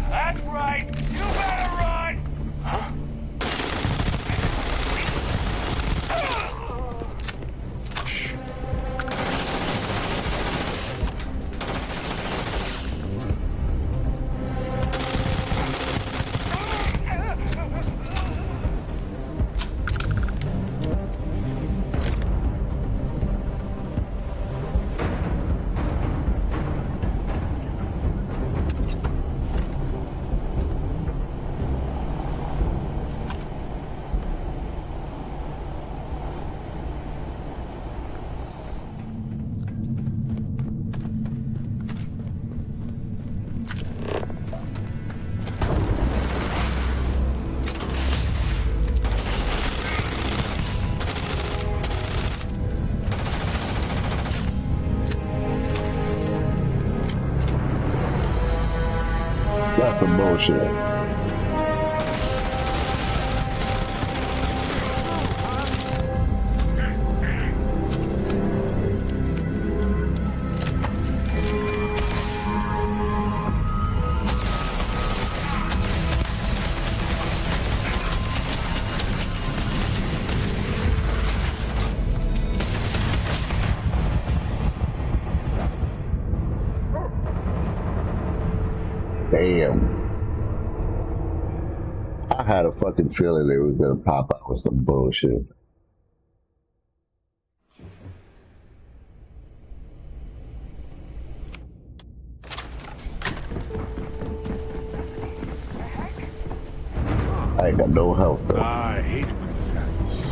Speaker 6: That's right! You better run! Huh?
Speaker 1: That's some bullshit. Damn. I had a fucking feeling they was gonna pop out with some bullshit. I ain't got no health though.
Speaker 12: I hate when this happens.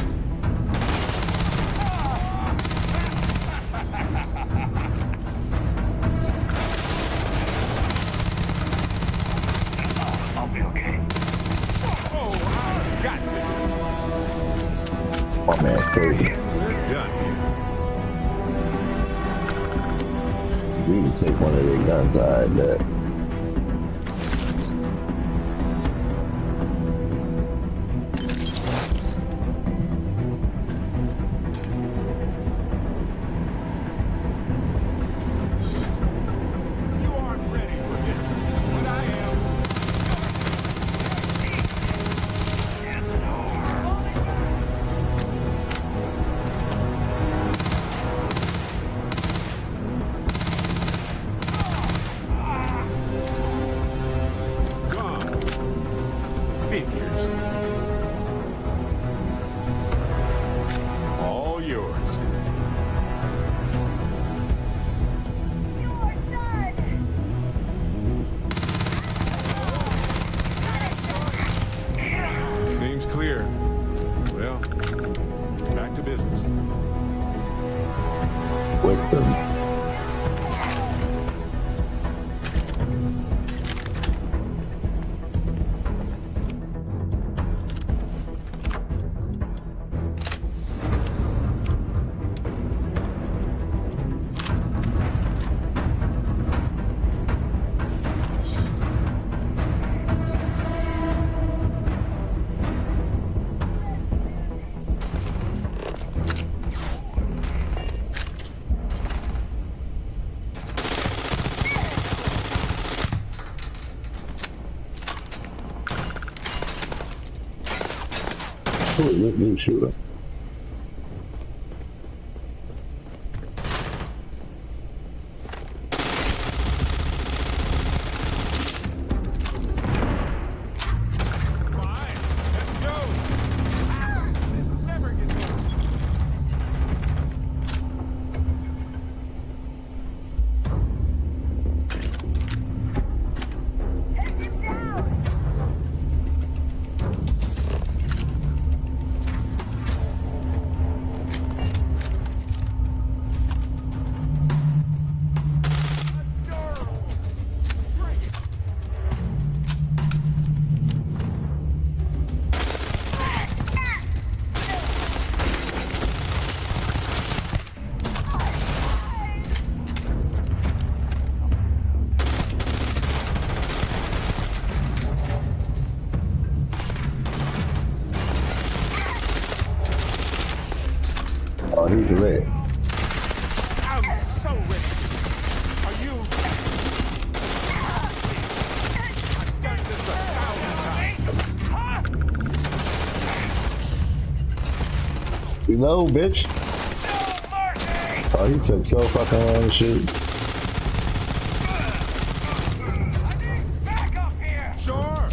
Speaker 6: I'll be okay.
Speaker 12: Oh, I got this.
Speaker 1: Oh man, crazy.
Speaker 12: We're done here.
Speaker 1: We need to take one of their guns, I bet.
Speaker 12: Clear. Well, back to business.
Speaker 1: With them. Oh, you shoot him. Oh, he's lit.
Speaker 12: I'm so ready. Are you? I've done this 1,000 times.
Speaker 1: You know, bitch. Oh, he took so fucking long to shoot.
Speaker 12: Sure.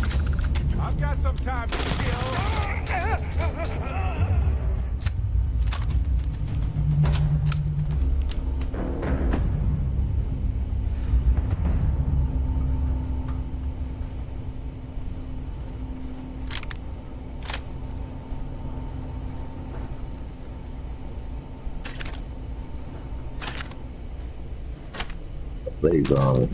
Speaker 12: I've got some time to kill.
Speaker 1: Slaytons.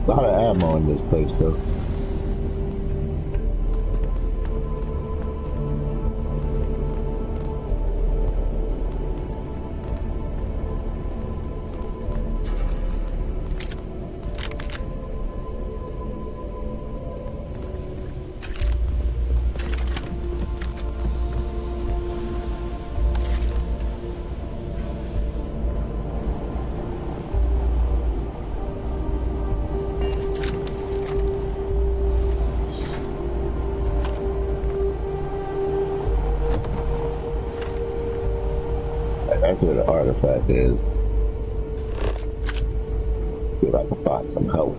Speaker 1: A lot of ammo in this place, though. That's where the artifact is. See if I can find some help.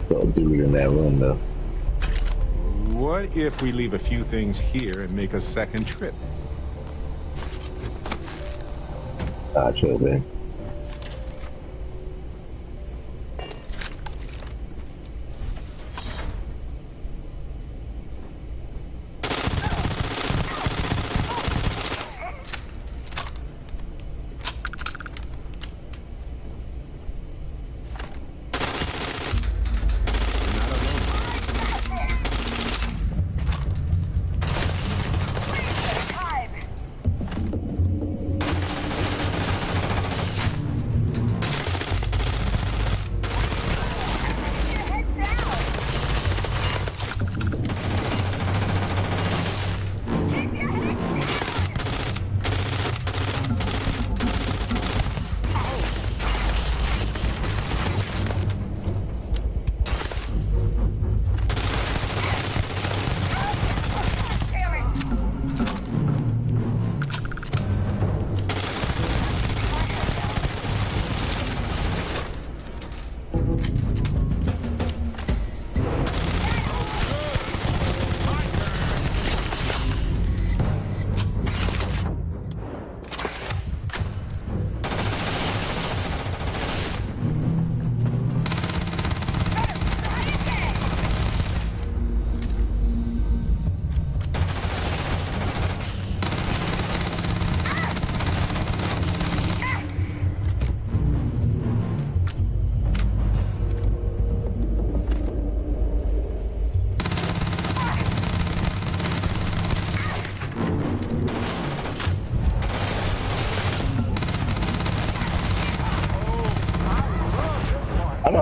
Speaker 1: Go do it in that room, though.
Speaker 12: What if we leave a few things here and make a second trip?
Speaker 1: Ah, chill, man.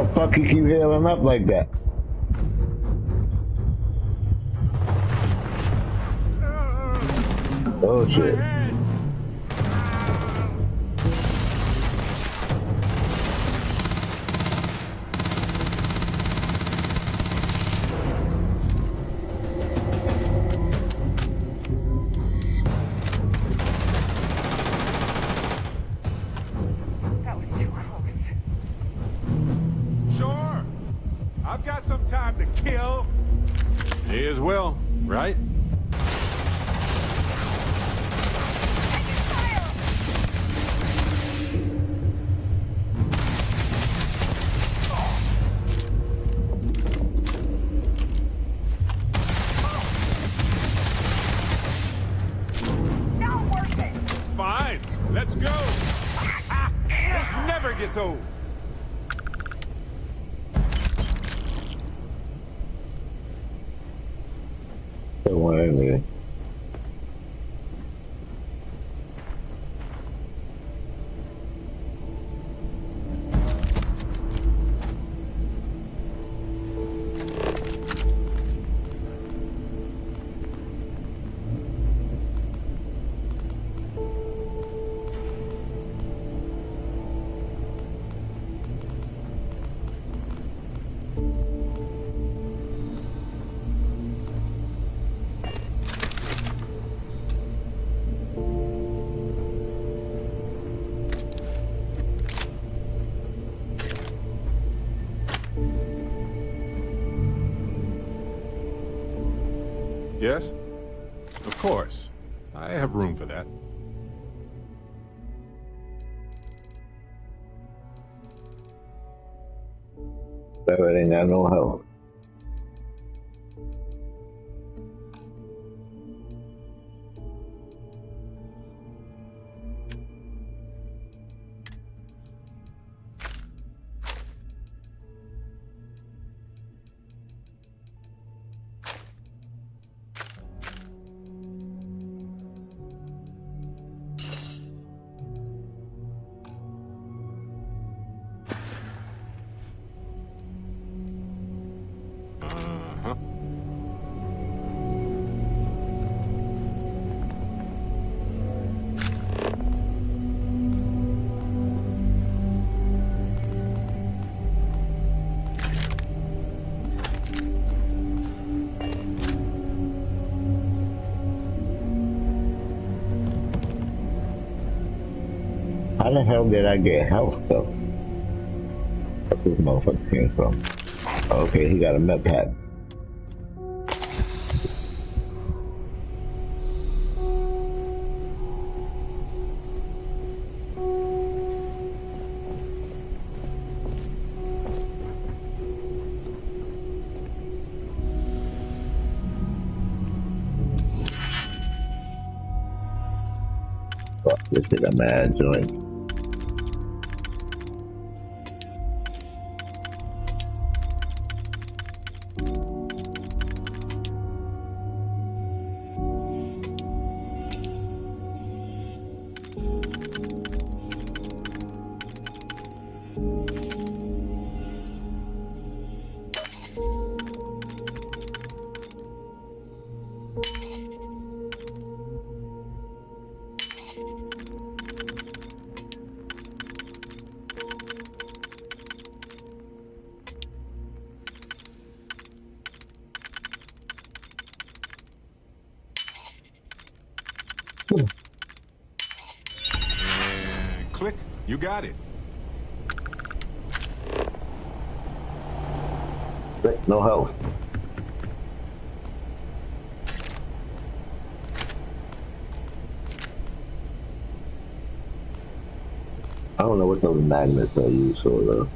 Speaker 1: the fuck he keep healing up like that? Oh shit.
Speaker 3: That was too close.
Speaker 12: Sure. I've got some time to kill. Me as well, right?
Speaker 3: Not worth it.
Speaker 12: Fine. Let's go. This never gets old.
Speaker 1: Don't want anything.
Speaker 12: Yes? Of course. I have room for that.
Speaker 1: That ain't got no help. How the hell did I get health though? Where this motherfucker came from? Okay, he got a med pack. Fuck, this is a mad joint.
Speaker 12: And click. You got it.
Speaker 1: No health. I don't know what those magnets are used for though.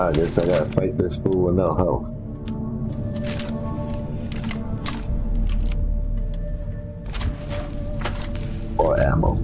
Speaker 1: I guess I gotta fight this fool with no health. Or ammo.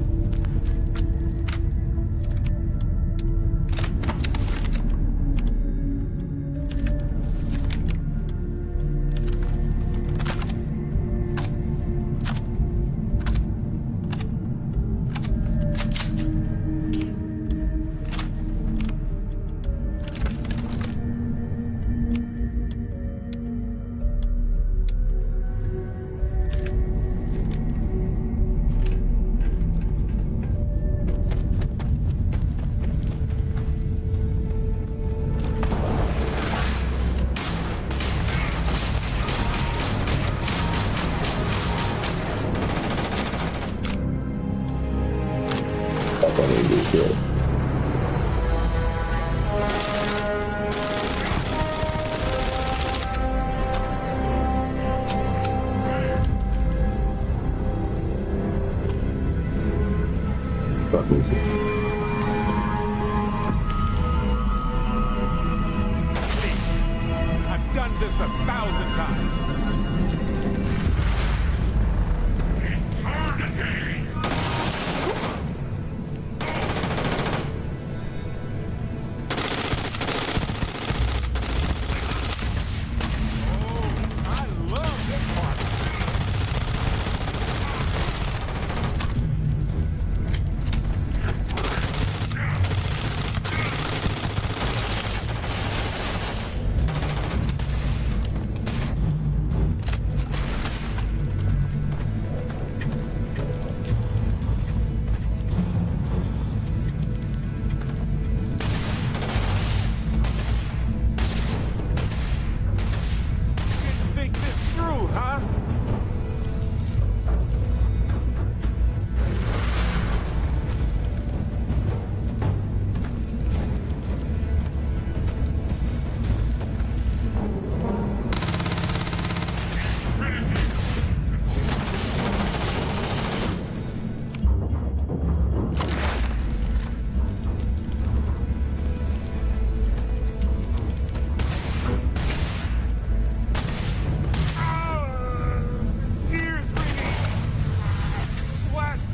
Speaker 12: I've done this 1,000 times.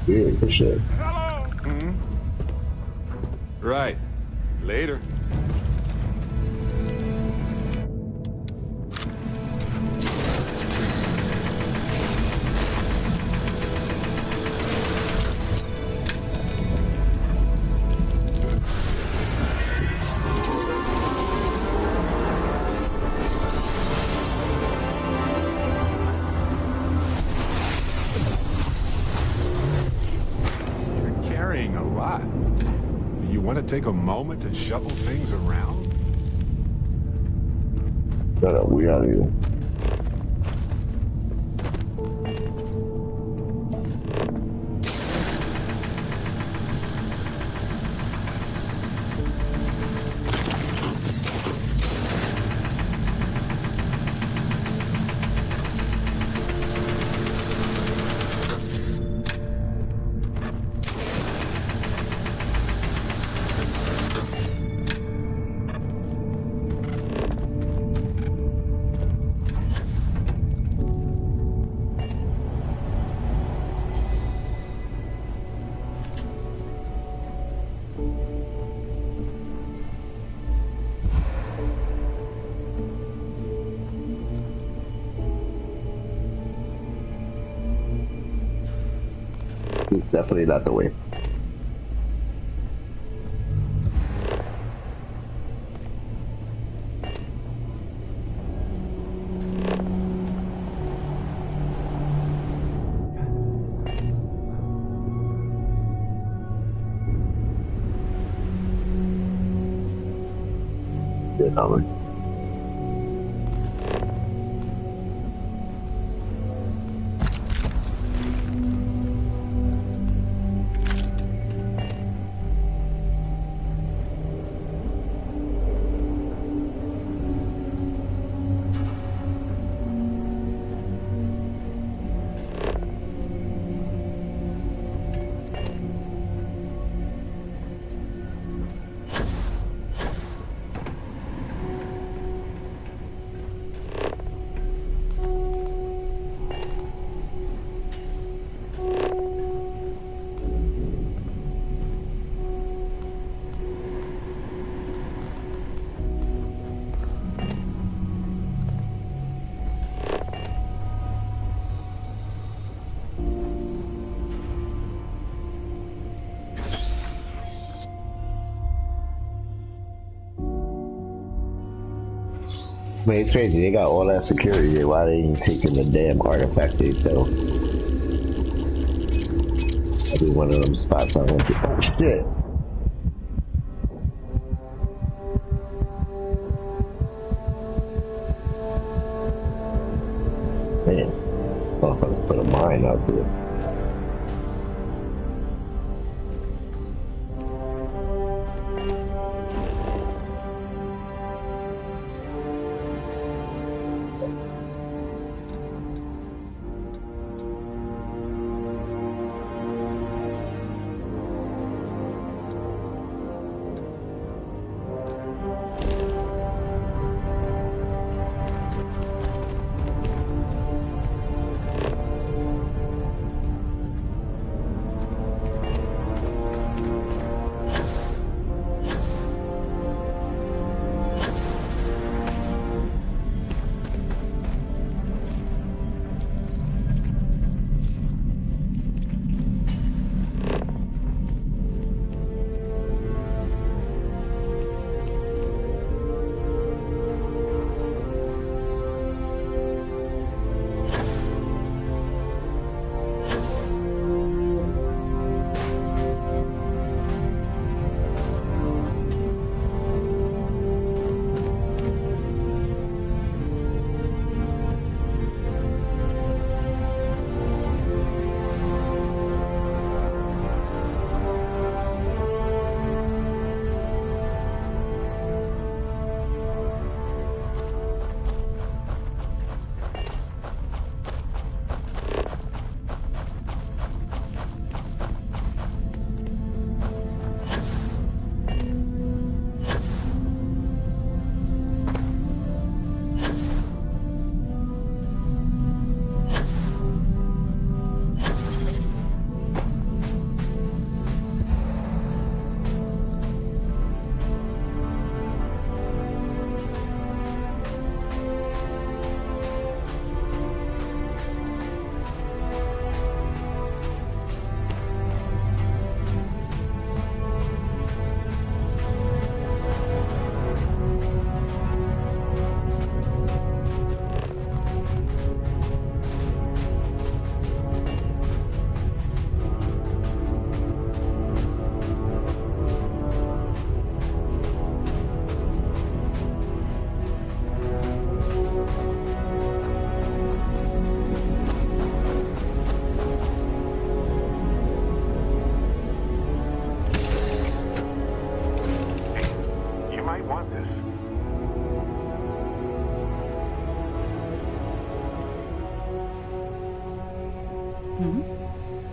Speaker 1: Yeah, for sure.
Speaker 12: Hello? Hmm? Right. Later. Take a moment to shuffle things around?
Speaker 1: Shut up, we out of here. It's definitely not the way. They're coming. Man, it's crazy. They got all that security there. Why they ain't taking the damn artifact they sell? That'd be one of them spots I went to. Oh shit! Man, motherfuckers put a mine out there.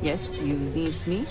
Speaker 16: Yes, you need me?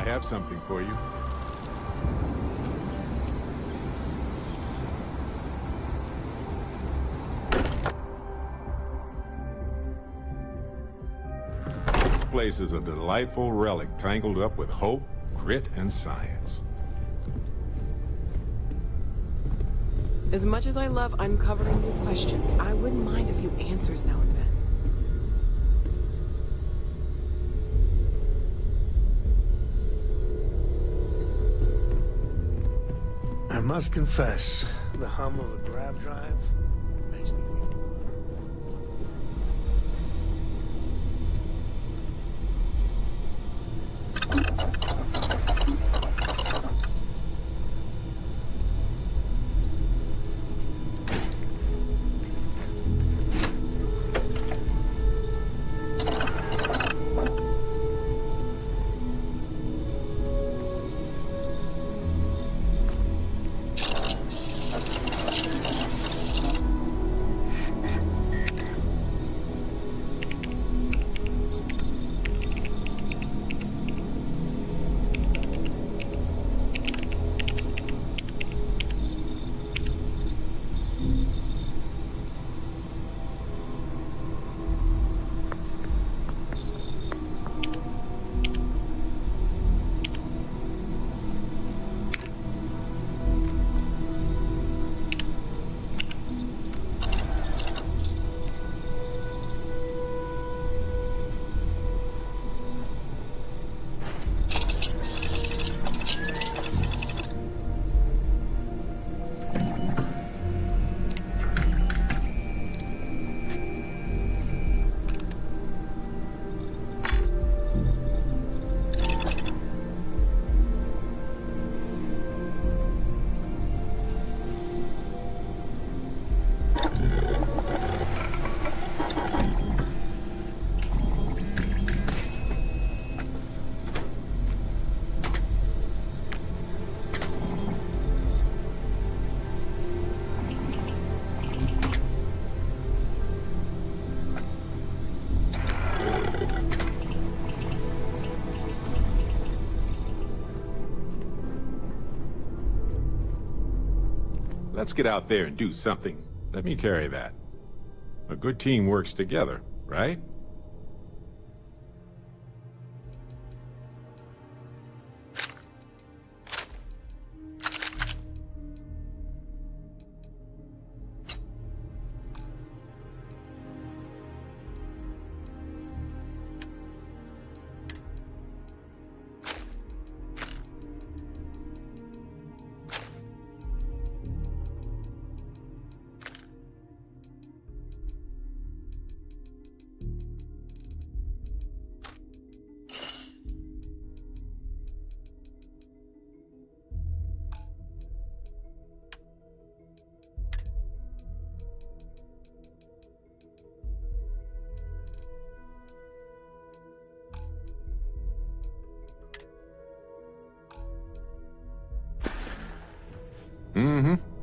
Speaker 12: have something for you. This place is a delightful relic tangled up with hope, grit, and science.
Speaker 14: As much as I love uncovering new questions, I wouldn't mind a few answers now and then.
Speaker 15: I must confess, the hum of a grav drive makes me feel...
Speaker 12: Let's get out there and do something. Let me carry that. A good team works together, right? Mm-hmm.